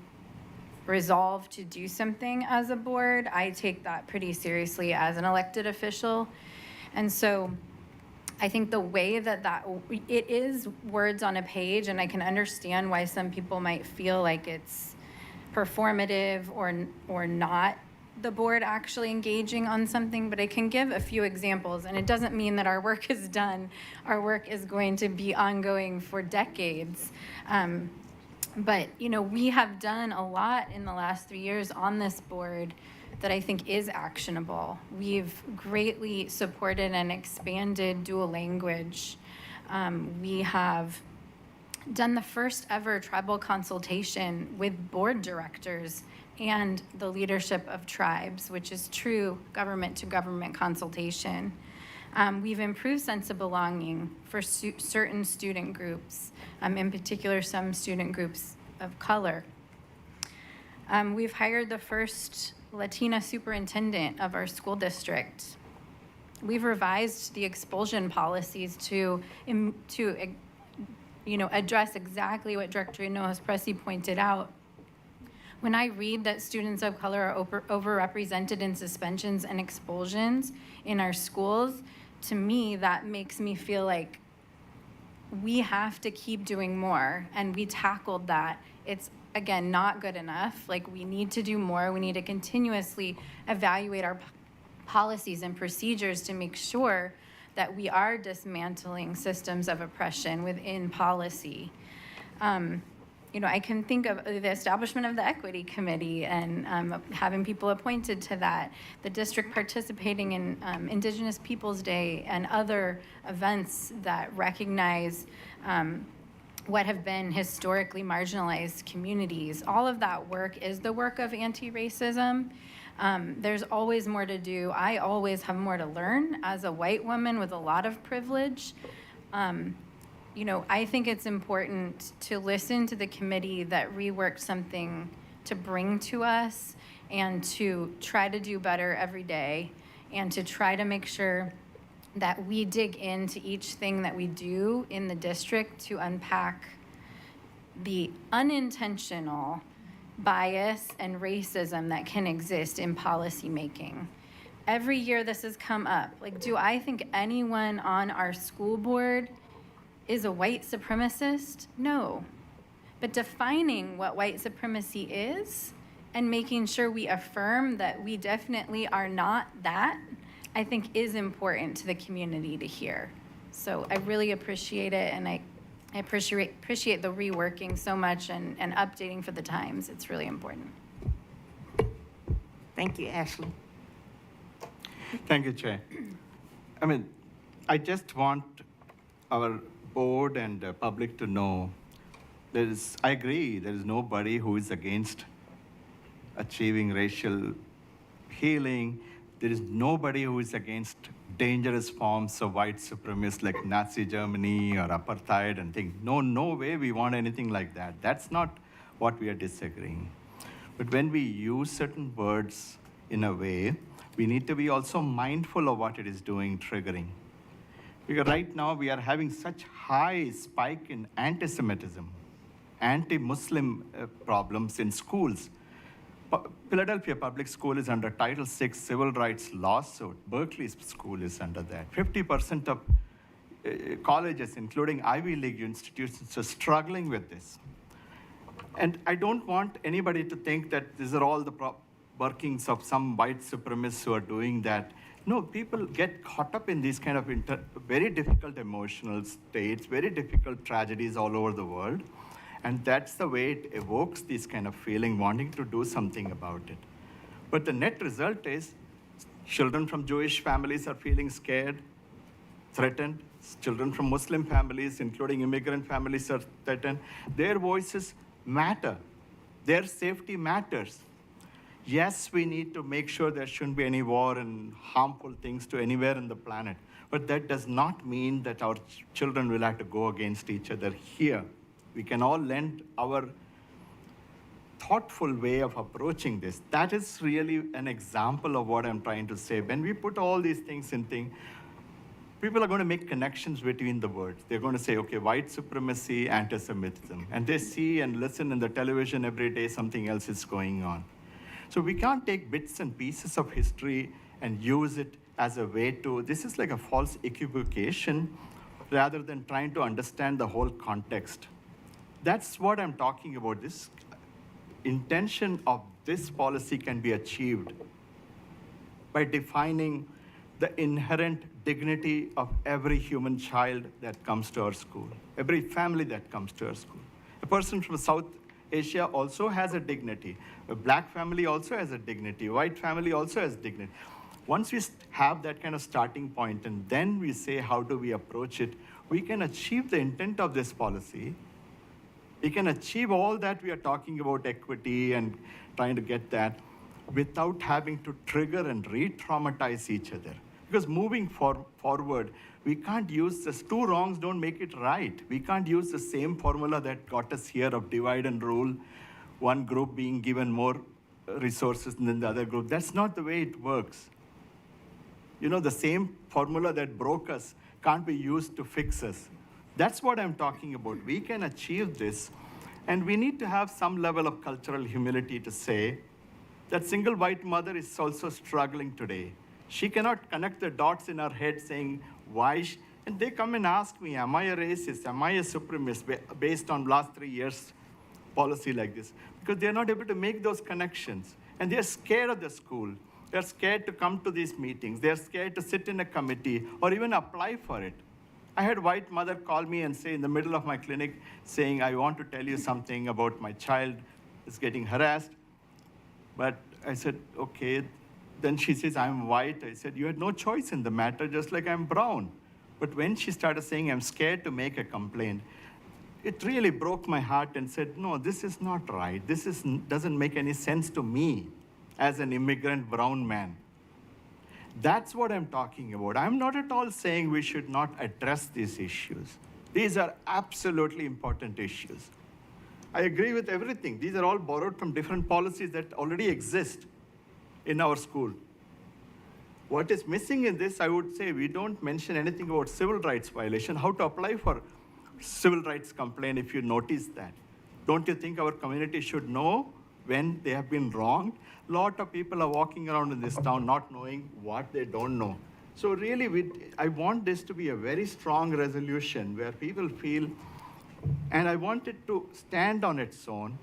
resolve to do something as a board, I take that pretty seriously as an elected official. And so I think the way that it is words on a page, and I can understand why some people might feel like it's performative or not the board actually engaging on something, but I can give a few examples, and it doesn't mean that our work is done. Our work is going to be ongoing for decades. But we have done a lot in the last 3 years on this board that I think is actionable. We've greatly supported and expanded dual language. We have done the first ever tribal consultation with board directors and the leadership of tribes, which is true government-to-government consultation. We've improved sense of belonging for certain student groups, in particular some student groups of color. We've hired the first Latina superintendent of our school district. We've revised the expulsion policies to address exactly what Director Hinojosa-Pressy pointed out. When I read that students of color are overrepresented in suspensions and expulsions in our schools, to me, that makes me feel like we have to keep doing more, and we tackled that. It's, again, not good enough. Like, we need to do more. We need to continuously evaluate our policies and procedures to make sure that we are dismantling systems of oppression within policy. I can think of the establishment of the Equity Committee and having people appointed to that, the district participating in Indigenous Peoples Day and other events that recognize what have been historically marginalized communities. All of that work is the work of anti-racism. There's always more to do. I always have more to learn as a white woman with a lot of privilege. I think it's important to listen to the committee that reworked something to bring to us and to try to do better every day and to try to make sure that we dig into each thing that we do in the district to unpack the unintentional bias and racism that can exist in policymaking. Every year this has come up. Like, do I think anyone on our school board is a white supremacist? No. But defining what white supremacy is and making sure we affirm that we definitely are not that, I think is important to the community to hear. So I really appreciate it, and I appreciate the reworking so much and updating for the times. It's really important. Thank you, Ashley. Thank you, Chair. I just want our board and public to know I agree, there is nobody who is against achieving racial healing. There is nobody who is against dangerous forms of white supremacy like Nazi Germany or apartheid and things. No way we want anything like that. That's not what we are disagreeing. But when we use certain words in a way, we need to be also mindful of what it is doing, triggering. Because right now we are having such high spike in anti-Semitism, anti-Muslim problems in schools. Philadelphia Public School is under Title VI civil rights lawsuit. Berkeley School is under that. 50% of colleges, including Ivy League institutions, are struggling with this. And I don't want anybody to think that these are all the workings of some white supremacists who are doing that. No, people get caught up in these kind of very difficult emotional states, very difficult tragedies all over the world. And that's the way it evokes this kind of feeling, wanting to do something about it. But the net result is children from Jewish families are feeling scared, threatened. Children from Muslim families, including immigrant families, are threatened. Their voices matter. Their safety matters. Yes, we need to make sure there shouldn't be any war and harmful things to anywhere in the planet. But that does not mean that our children will have to go against each other here. We can all lend our thoughtful way of approaching this. That is really an example of what I'm trying to say. When we put all these things in people are going to make connections between the words. They're going to say, okay, white supremacy, anti-Semitism. And they see and listen in the television every day something else is going on. So we can't take bits and pieces of history and use it as a way this is like a false equivocation rather than trying to understand the whole context. That's what I'm talking about. This intention of this policy can be achieved by defining the inherent dignity of every human child that comes to our school, every family that comes to our school. A person from South Asia also has a dignity. A black family also has a dignity. A white family also has dignity. Once we have that kind of starting point and then we say how do we approach it, we can achieve the intent of this policy. We can achieve all that we are talking about, equity and trying to get that, without having to trigger and re-traumatize each other. Because moving forward, we can't use this. Two wrongs don't make it right. We can't use the same formula that got us here of divide and rule, one group being given more resources than the other group. That's not the way it works. You know, the same formula that broke us can't be used to fix us. That's what I'm talking about. We can achieve this, and we need to have some level of cultural humility to say that single white mother is also struggling today. She cannot connect the dots in her head saying, why? And they come and ask me, am I a racist? Am I a supremacist based on last 3 years policy like this? Because they're not able to make those connections. And they're scared of the school. They're scared to come to these meetings. They're scared to sit in a committee or even apply for it. I had a white mother call me and say in the middle of my clinic saying, I want to tell you something about my child is getting harassed. But I said, okay. Then she says, I'm white. I said, you had no choice in the matter, just like I'm brown. But when she started saying, I'm scared to make a complaint, it really broke my heart and said, no, this is not right. This doesn't make any sense to me as an immigrant brown man. That's what I'm talking about. I'm not at all saying we should not address these issues. These are absolutely important issues. I agree with everything. These are all borrowed from different policies that already exist in our school. What is missing in this, I would say, we don't mention anything about civil rights violation, how to apply for civil rights complaint if you notice that. Don't you think our community should know when they have been wronged? A lot of people are walking around in this town not knowing what they don't know. So really, I want this to be a very strong resolution where people feel, and I want it to stand on its own,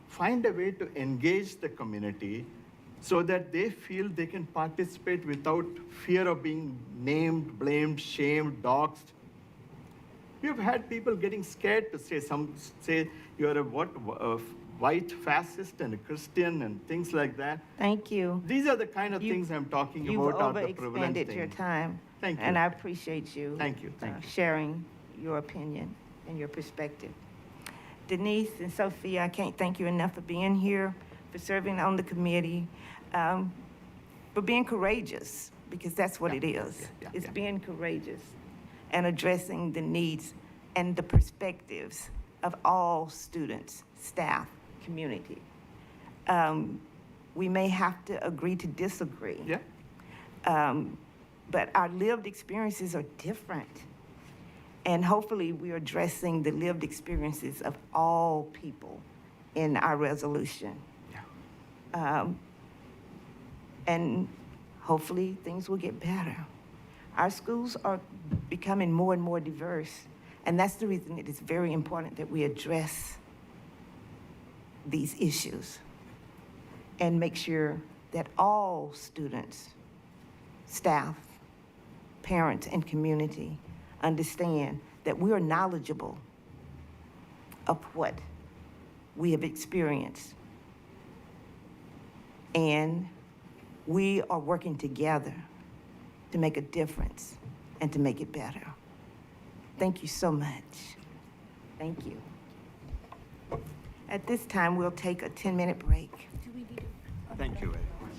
find a way to engage the community so that they feel they can participate without fear of being named, blamed, shamed, doxxed. We've had people getting scared to say you're a white fascist and a Christian and things like that. Thank you. These are the kind of things I'm talking about out of prevalent You've overextended your thing. time. Thank you. And I appreciate you. Thank you. Sharing your opinion and your perspective. Denise and Sophia, I can't thank you enough for being here, for serving on the committee, for being courageous, because that's what it is. It's being courageous and addressing the needs and the perspectives of all students, staff, community. We may have to agree to disagree. But our lived experiences are different. And hopefully we're addressing the lived experiences of all people in our resolution. And hopefully things will get better. Our schools are becoming more and more diverse, and that's the reason it is very important that we address these issues and make sure that all students, staff, parents, and community understand that we are knowledgeable of what we have experienced. And we are working together to make a difference and to make it better. Thank you so much. Thank you. At this time, we'll take a 10-minute break. Thank you very much.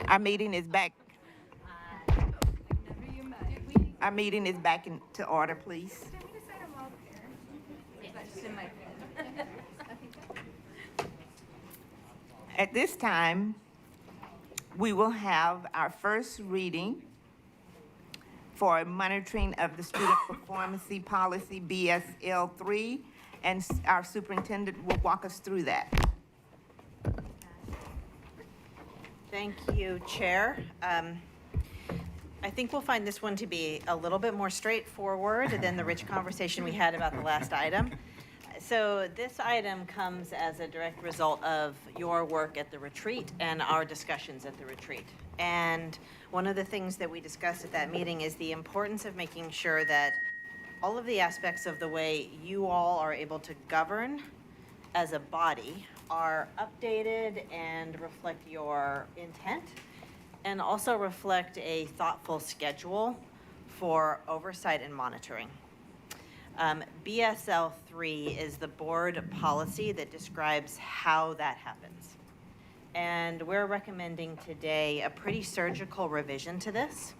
Our meeting is back. Our meeting is back into order, please. At this time, we will have our first reading for monitoring of the student performance policy BSL 3, and our superintendent will walk us through that. Thank you, Chair. I think we'll find this one to be a little bit more straightforward than the rich conversation we had about the last item. So this item comes as a direct result of your work at the retreat and our discussions at the retreat. And one of the things that we discussed at that meeting is the importance of making sure that all of the aspects of the way you all are able to govern as a body are updated and reflect your intent, and also reflect a thoughtful schedule for oversight and monitoring. BSL 3 is the board policy that describes how that happens. And we're recommending today a pretty surgical revision to this.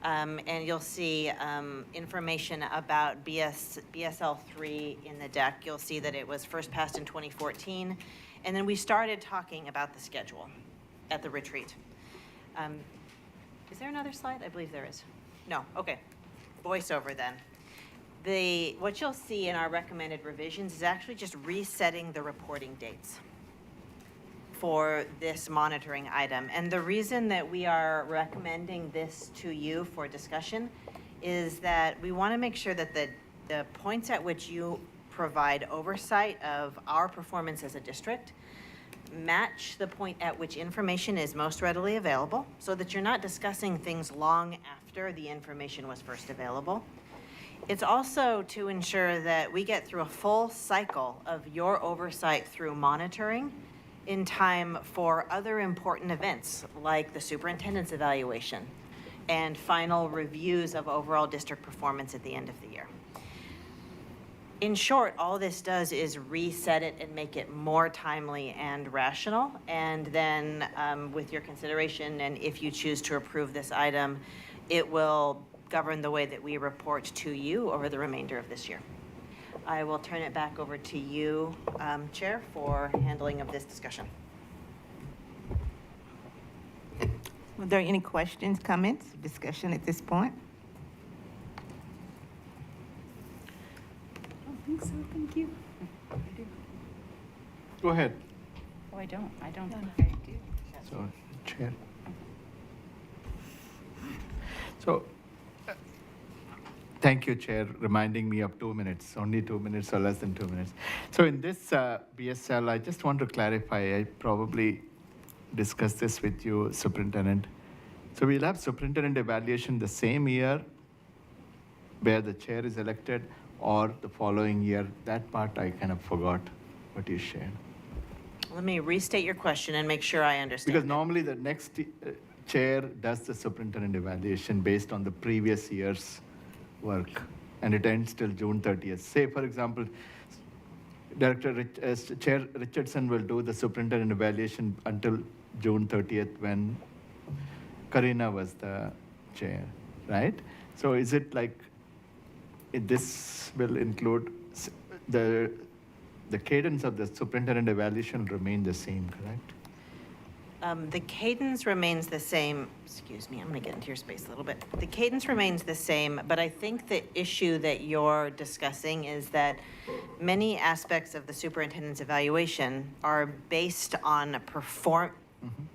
And you'll see information about BSL 3 in the deck. You'll see that it was first passed in 2014. And then we started talking about the schedule at the retreat. Is there another slide? I believe there is. No, okay. Voiceover then. What you'll see in our recommended revisions is actually just resetting the reporting dates for this monitoring item. And the reason that we are recommending this to you for discussion is that we want to make sure that the points at which you provide oversight of our performance as a district match the point at which information is most readily available, so that you're not discussing things long after the information was first available. It's also to ensure that we get through a full cycle of your oversight through monitoring in time for other important events like the superintendent's evaluation and final reviews of overall district performance at the end of the year. In short, all this does is reset it and make it more timely and rational. And then with your consideration, and if you choose to approve this item, it will govern the way that we report to you over the remainder of this year. I will turn it back over to you, Chair, for handling of this discussion. Were there any questions, comments, discussion at this point? I don't think so, thank you. I do. Go ahead. Oh, I don't think I do. So, Chair. So, thank you, Chair, reminding me of 2 minutes, only 2 minutes or less than 2 minutes. So in this BSL, I just want to clarify, I probably discussed this with you, Superintendent. So we'll have superintendent evaluation the same year where the chair is elected, or the following year. That part I kind of forgot what you shared. Let me restate your question and make sure I understand. Because normally the next chair does the superintendent evaluation based on the previous year's work, and it ends till June 30th. Say, for example, Chair Richardson will do the superintendent evaluation until June 30th when Karina was the chair, right? So is it like this will include the cadence of the superintendent evaluation remain the same, correct? The cadence remains the same. Excuse me, I'm going to get into your space a little bit. The cadence remains the same, but I think the issue that you're discussing is that many aspects of the superintendent's evaluation are based on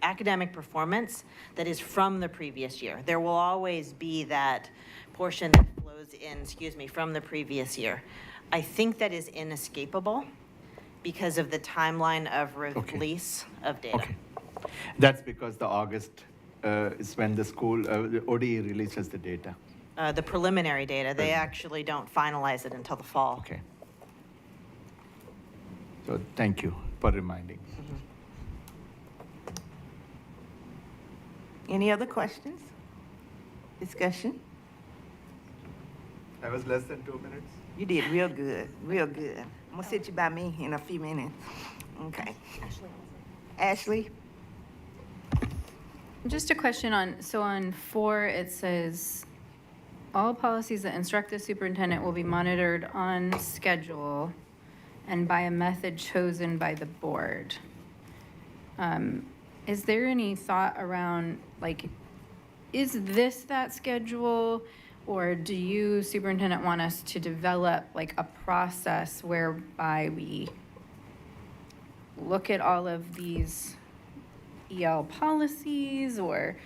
academic performance that is from the previous year. There will always be that portion that flows in, from the previous year. I think that is inescapable because of the timeline of release of data. Okay. That's because the August is when the school, the ODE releases the data. The preliminary data, they actually don't finalize it until the fall. Okay. So thank you for reminding. Any other questions? Discussion? That was less than 2 minutes. You did real good, real good. I'm gonna sit you by me in a few minutes. Okay. Ashley? Just a question on, so on 4, it says, all policies that instruct the superintendent will be monitored on schedule and by a method chosen by the board. Is there any thought around, like, is this that schedule? Or do you, superintendent, want us to develop like a process whereby we look at all of these EL policies? Or,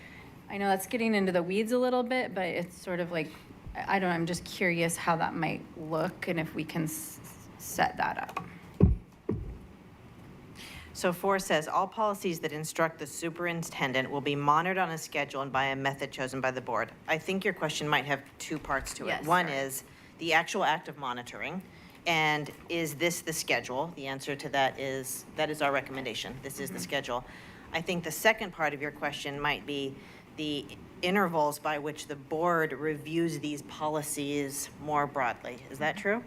I know that's getting into the weeds a little bit, but it's sort of like, I don't know, I'm just curious how that might look and if we can set that up. So 4 says, all policies that instruct the superintendent will be monitored on a schedule and by a method chosen by the board. I think your question might have 2 parts to it. Yes, One sorry. is the actual act of monitoring, and is this the schedule? The answer to that is our recommendation. This is the schedule. I think the second part of your question might be the intervals by which the board reviews these policies more broadly. Is that true?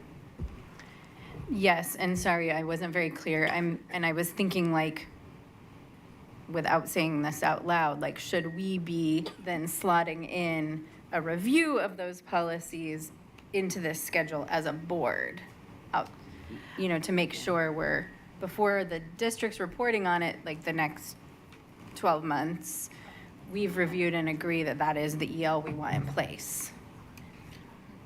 Yes, and sorry, I wasn't very clear. I was thinking like, without saying this out loud, like, should we be then slotting in a review of those policies into this schedule as a board? You know, to make sure we're, before the district's reporting on it, like the next 12 months, we've reviewed and agree that that is the EL we want in place.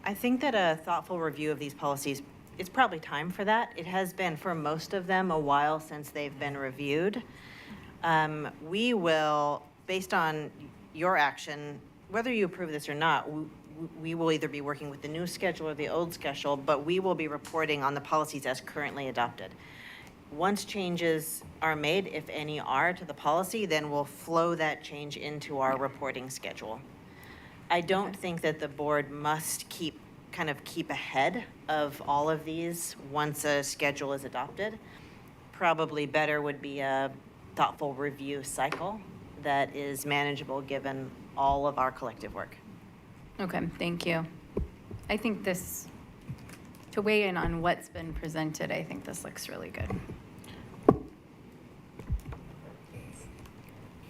I think that a thoughtful review of these policies, it's probably time for that. It has been, for most of them, a while since they've been reviewed. We will, based on your action, whether you approve this or not, we will either be working with the new schedule or the old schedule, but we will be reporting on the policies as currently adopted. Once changes are made, if any are, to the policy, then we'll flow that change into our reporting schedule. I don't think that the board must keep ahead of all of these once a schedule is adopted. Probably better would be a thoughtful review cycle that is manageable given all of our collective work. Okay, thank you. I think this, to weigh in on what's been presented, I think this looks really good.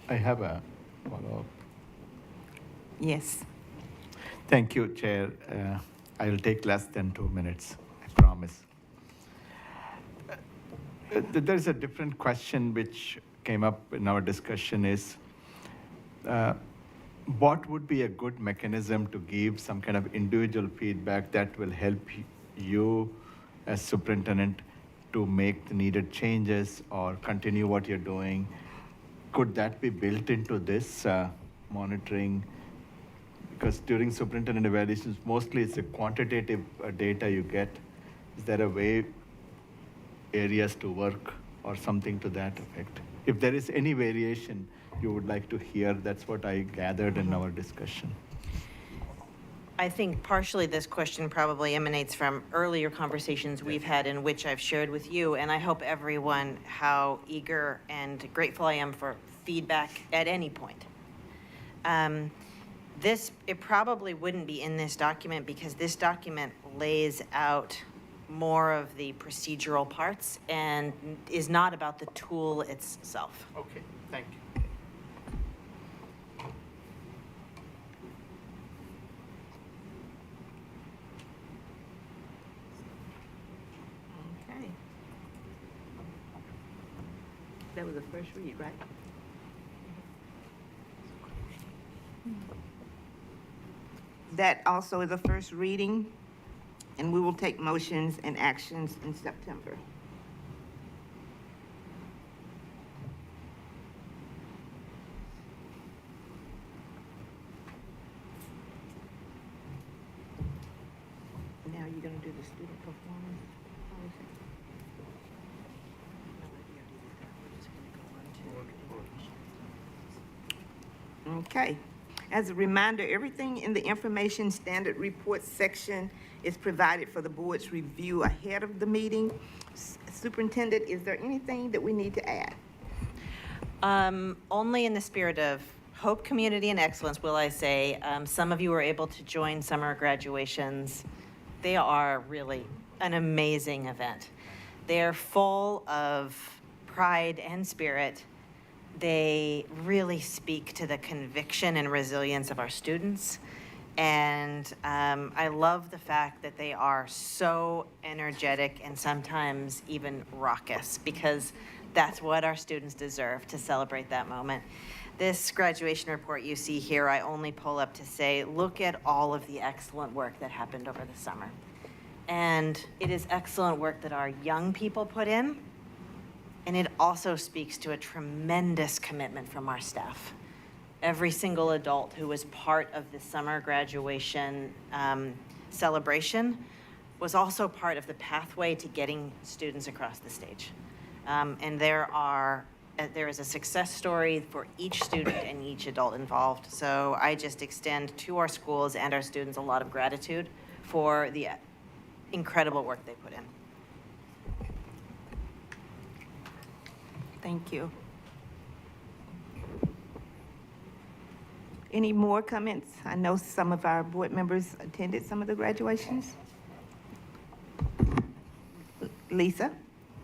I have a follow-up. Yes. Thank you, Chair. I will take less than 2 minutes, I promise. There's a different question which came up in our discussion is, what would be a good mechanism to give some kind of individual feedback that will help you as superintendent to make the needed changes or continue what you're doing? Could that be built into this monitoring? Because during superintendent evaluations, mostly it's a quantitative data you get. Is there a way, areas to work or something to that effect? If there is any variation you would like to hear, that's what I gathered in our discussion. I think partially this question probably emanates from earlier conversations we've had in which I've shared with you, and I hope everyone how eager and grateful I am for feedback at any point. It probably wouldn't be in this document because this document lays out more of the procedural parts and is not about the tool itself. Okay, thank you. Okay. That was the first read, right? That also is a first reading, and we will take motions and actions in September. Now you're gonna do the student performance policy? Okay. As a reminder, everything in the information standard report section is provided for the board's review ahead of the meeting. Superintendent, is there anything that we need to add? Only in the spirit of hope, community, and excellence will I say, some of you were able to join summer graduations They are really an amazing event. They're full of pride and spirit. They really speak to the conviction and resilience of our students. And I love the fact that they are so energetic and sometimes even raucous, because that's what our students deserve, to celebrate that moment. This graduation report you see here, I only pull up to say, look at all of the excellent work that happened over the summer. And it is excellent work that our young people put in, and it also speaks to a tremendous commitment from our staff. Every single adult who was part of the summer graduation celebration was also part of the pathway to getting students across the stage. And there is a success story for each student and each adult involved. So I just extend to our schools and our students a lot of gratitude for the incredible work they put in. Thank you. Any more comments? I know some of our board members attended some of the graduations. Lisa?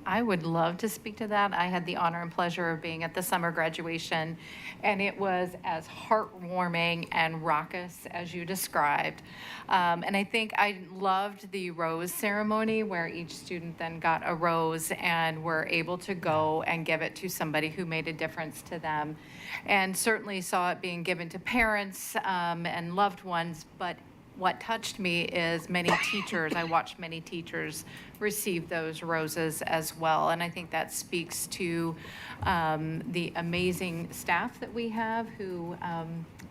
I would love to speak to that. I had the honor and pleasure of being at the summer graduation, and it was as heartwarming and raucous as you described. And I think I loved the rose ceremony, where each student then got a rose and were able to go and give it to somebody who made a difference to them. And certainly saw it being given to parents and loved ones, but what touched me is many teachers, I watched many teachers receive those roses as well. And I think that speaks to the amazing staff that we have who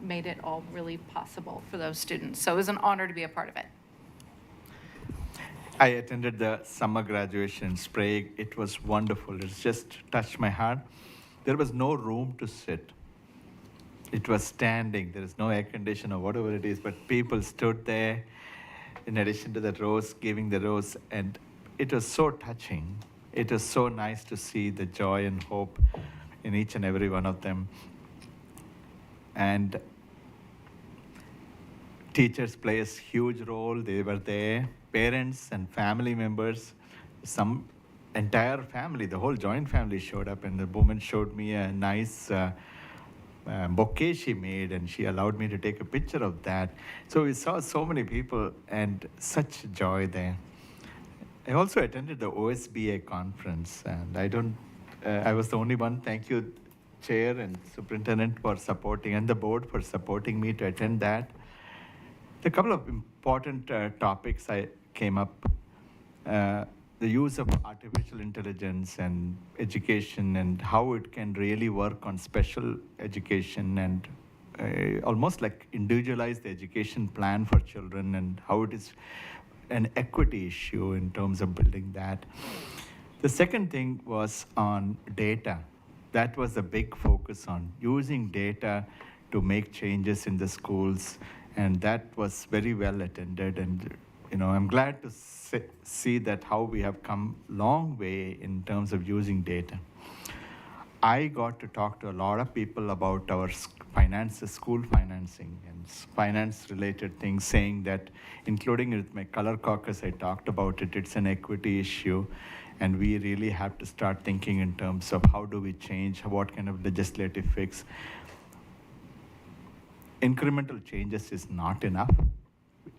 made it all really possible for those students. So it was an honor to be a part of it. I attended the summer graduation in Sprague. It was wonderful. It just touched my heart. There was no room to sit. It was standing. There is no air conditioner or whatever it is, but people stood there in addition to the rose, giving the rose, and it was so touching. It was so nice to see the joy and hope in each and every one of them. And teachers play a huge role. They were there. Parents and family members, some entire family, the whole joint family showed up, and the woman showed me a nice bouquet she made, and she allowed me to take a picture of that. So we saw so many people and such joy there. I also attended the OSBA conference, and I was the only one. Thank you, Chair and Superintendent, for supporting, and the board for supporting me to attend that. A couple of important topics I came up. The use of artificial intelligence and education, and how it can really work on special education, and almost like individualize the education plan for children, and how it is an equity issue in terms of building that. The second thing was on data. That was a big focus on using data to make changes in the schools, and that was very well attended. And I'm glad to see that how we have come long way in terms of using data. I got to talk to a lot of people about our finances, school financing, and finance-related things, saying that, including with my color caucus, I talked about it. It's an equity issue, and we really have to start thinking in terms of how do we change, what kind of legislative fix. Incremental changes is not enough.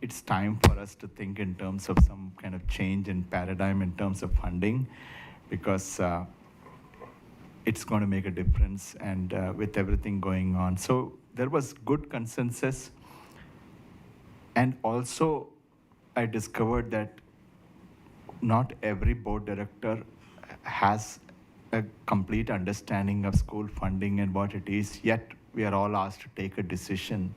It's time for us to think in terms of some kind of change in paradigm in terms of funding, because it's going to make a difference, and with everything going on. So there was good consensus. And also, I discovered that not every board director has a complete understanding of school funding and what it is, yet we are all asked to take a decision.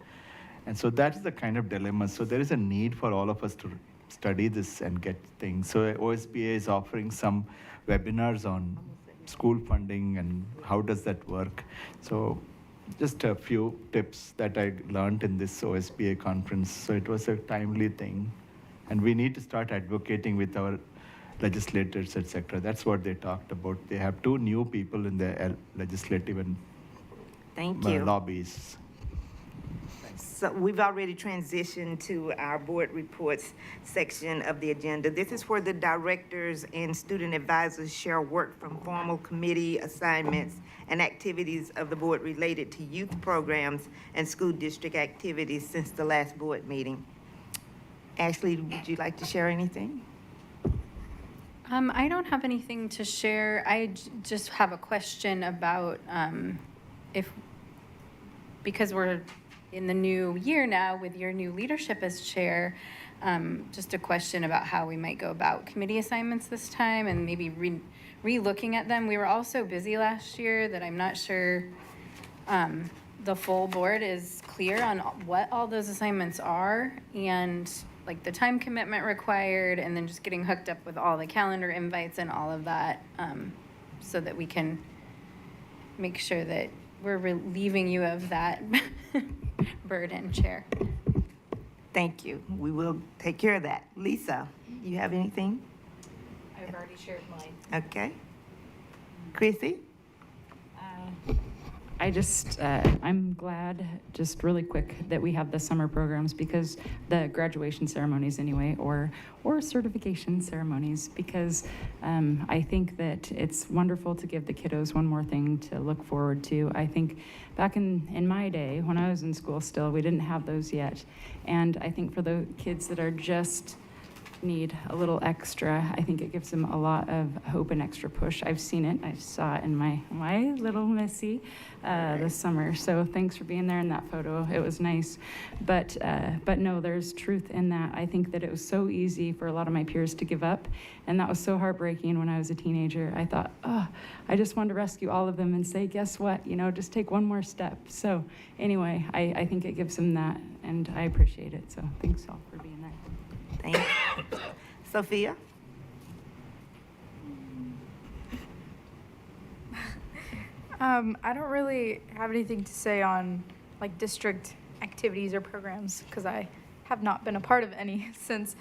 And so that's the kind of dilemma. So there is a need for all of us to study this and get things. So OSBA is offering some webinars on school funding and how does that work. So just a few tips that I learned in this OSBA conference. So it was a timely thing. And we need to start advocating with our legislators, etc. That's what they talked about. They have 2 new people in the legislative and Thank you. lobbies. Thank So we've already transitioned to our board reports section of the agenda. This is where the directors and student advisors share work from formal committee assignments and activities of the board related to youth programs and school district activities since the last board meeting. Ashley, would you like to share anything? I don't have anything to share. Just have a question about because we're in the new year now with your new leadership as chair, just a question about how we might go about committee assignments this time and maybe re-looking at them. We were all so busy last year that I'm not sure the full board is clear on what all those assignments are and like the time commitment required, and then just getting hooked up with all the calendar invites and all of that, so that we can make sure that we're relieving you of that burden, Chair. Thank you. We will take care of that. Lisa, you have anything? I've already shared mine. Okay. Chrissy? I'm glad, just really quick, that we have the summer programs, because the graduation ceremonies anyway, or certification ceremonies, because I think that it's wonderful to give the kiddos one more thing to look forward to. I think back in my day, when I was in school still, we didn't have those yet. And I think for the kids that are just need a little extra, I think it gives them a lot of hope and extra push. I've seen it. I saw it in my little Missy this summer. So thanks for being there in that photo. It was nice. But no, there's truth in that. I think that it was so easy for a lot of my peers to give up. And that was so heartbreaking when I was a teenager. I thought, oh, I just wanted to rescue all of them and say, guess what? You know, just take one more step. So anyway, I think it gives them that, and I appreciate it. So thanks all for being there. Thank you. Sophia? I don't really have anything to say on like district activities or programs because I have not been a part of any since.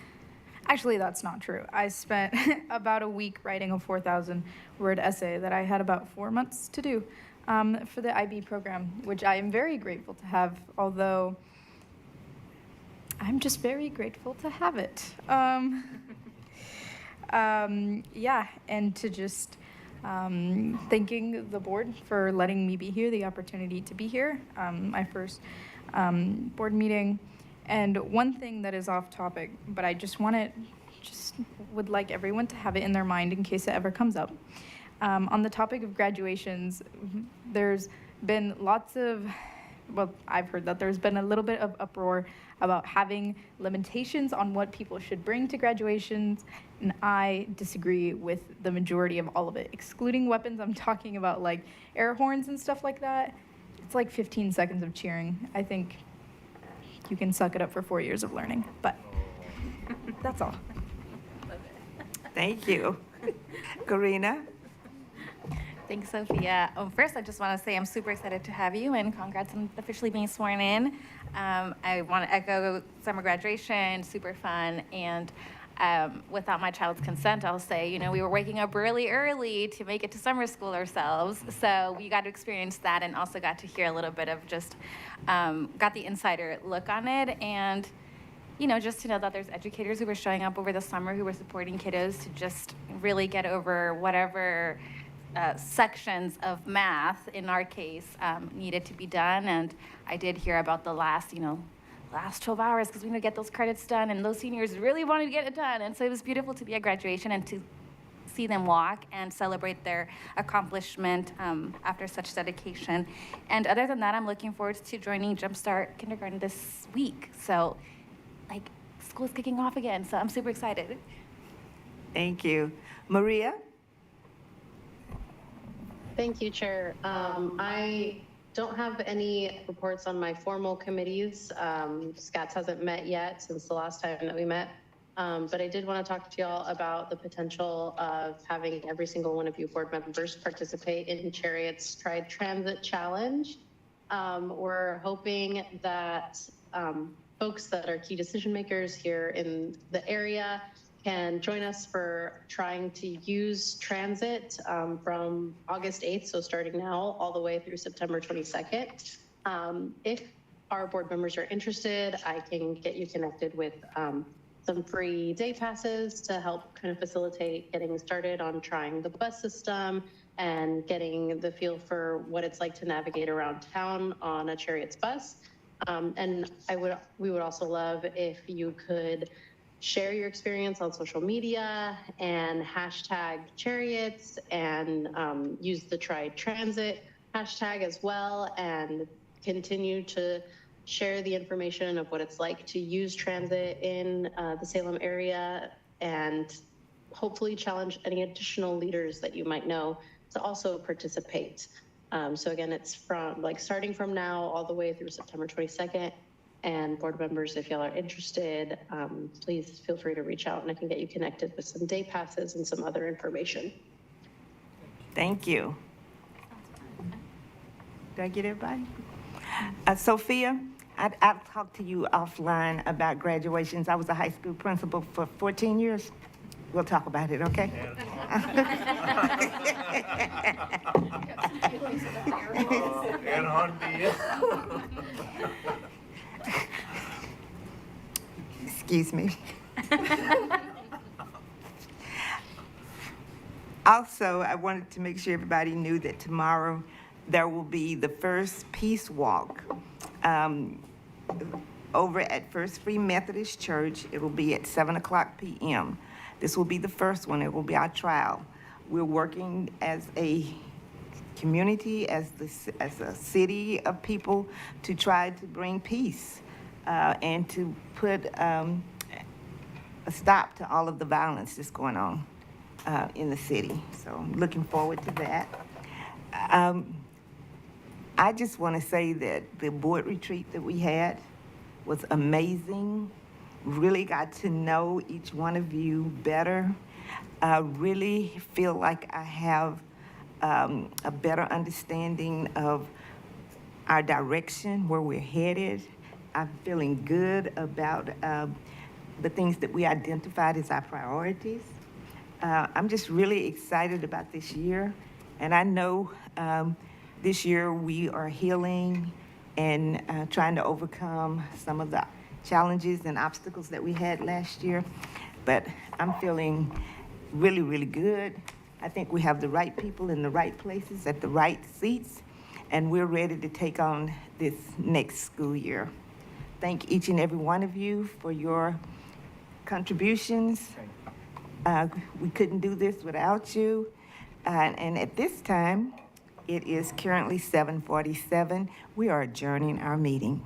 Actually, that's not true. I spent about a week writing a 4,000-word essay that I had about 4 months to do for the IB program, which I am very grateful to have, although I'm just very grateful to have it. Yeah, and to just thanking the board for letting me be here, the opportunity to be here, my first board meeting. And one thing that is off topic, but I just would like everyone to have it in their mind in case it ever comes up. On the topic of graduations, there's been I've heard that there's been a little bit of uproar about having limitations on what people should bring to graduations, and I disagree with the majority of all of it. Excluding weapons, I'm talking about like air horns and stuff like that. It's like 15 seconds of cheering. I think you can suck it up for 4 years of learning, but that's all. Thank you. Karina? Thanks, Sophia. First, I just want to say I'm super excited to have you, and congrats on officially being sworn in. I want to echo summer graduation, super fun, and without my child's consent, I'll say, we were waking up really early to make it to summer school ourselves, so we got to experience that and also got to hear a little bit of just, got the insider look on it, and just to know that there's educators who were showing up over the summer who were supporting kiddos to just really get over whatever sections of math, in our case, needed to be done. And I did hear about the last 12 hours because we need to get those credits done, and those seniors really wanted to get it done. And so it was beautiful to be at graduation and to see them walk and celebrate their accomplishment after such dedication. And other than that, I'm looking forward to joining Jumpstart Kindergarten this week. So, school's kicking off again, so I'm super excited. Thank you. Maria? Thank you, Chair. I don't have any reports on my formal committees. SCATS hasn't met yet since the last time that we met. But I did want to talk to y'all about the potential of having every single one of you board members participate in Chariot's Transit Challenge. We're hoping that folks that are key decision makers here in the area can join us for trying to use transit from August 8th, so starting now, all the way through September 22nd. If our board members are interested, I can get you connected with some free day passes to help kind of facilitate getting started on trying the bus system and getting the feel for what it's like to navigate around town on a Chariots bus. And we would also love if you could share your experience on social media and hashtag Chariots and use the Try Transit hashtag as well, and continue to share the information of what it's like to use transit in the Salem area, and hopefully challenge any additional leaders that you might know to also participate. So again, it's from starting from now all the way through September 22nd. And board members, if y'all are interested, please feel free to reach out and I can get you connected with some day passes and some other information. Thank you. Did I get everybody? Sophia, I'll talk to you offline about graduations. I was a high school principal for 14 years. We'll talk about it, okay? Excuse me. Also, I wanted to make sure everybody knew that tomorrow there will be the first peace walk over at First Free Methodist Church. It will be at 7:00 p.m. This will be the first one. It will be our trial. We're working as a community, as a city of people, to try to bring peace and to put a stop to all of the violence that's going on in the city. So I'm looking forward to that. I just want to say that the board retreat that we had was amazing. Really got to know each one of you better. Really feel like I have a better understanding of our direction, where we're headed. I'm feeling good about the things that we identified as our priorities. I'm just really excited about this year. And I know this year we are healing and trying to overcome some of the challenges and obstacles that we had last year. But I'm feeling really, really good. I think we have the right people in the right places at the right seats, and we're ready to take on this next school year. Thank each and every one of you for your contributions. We couldn't do this without you. And at this time, it is currently 7:47. We are adjourning our meeting.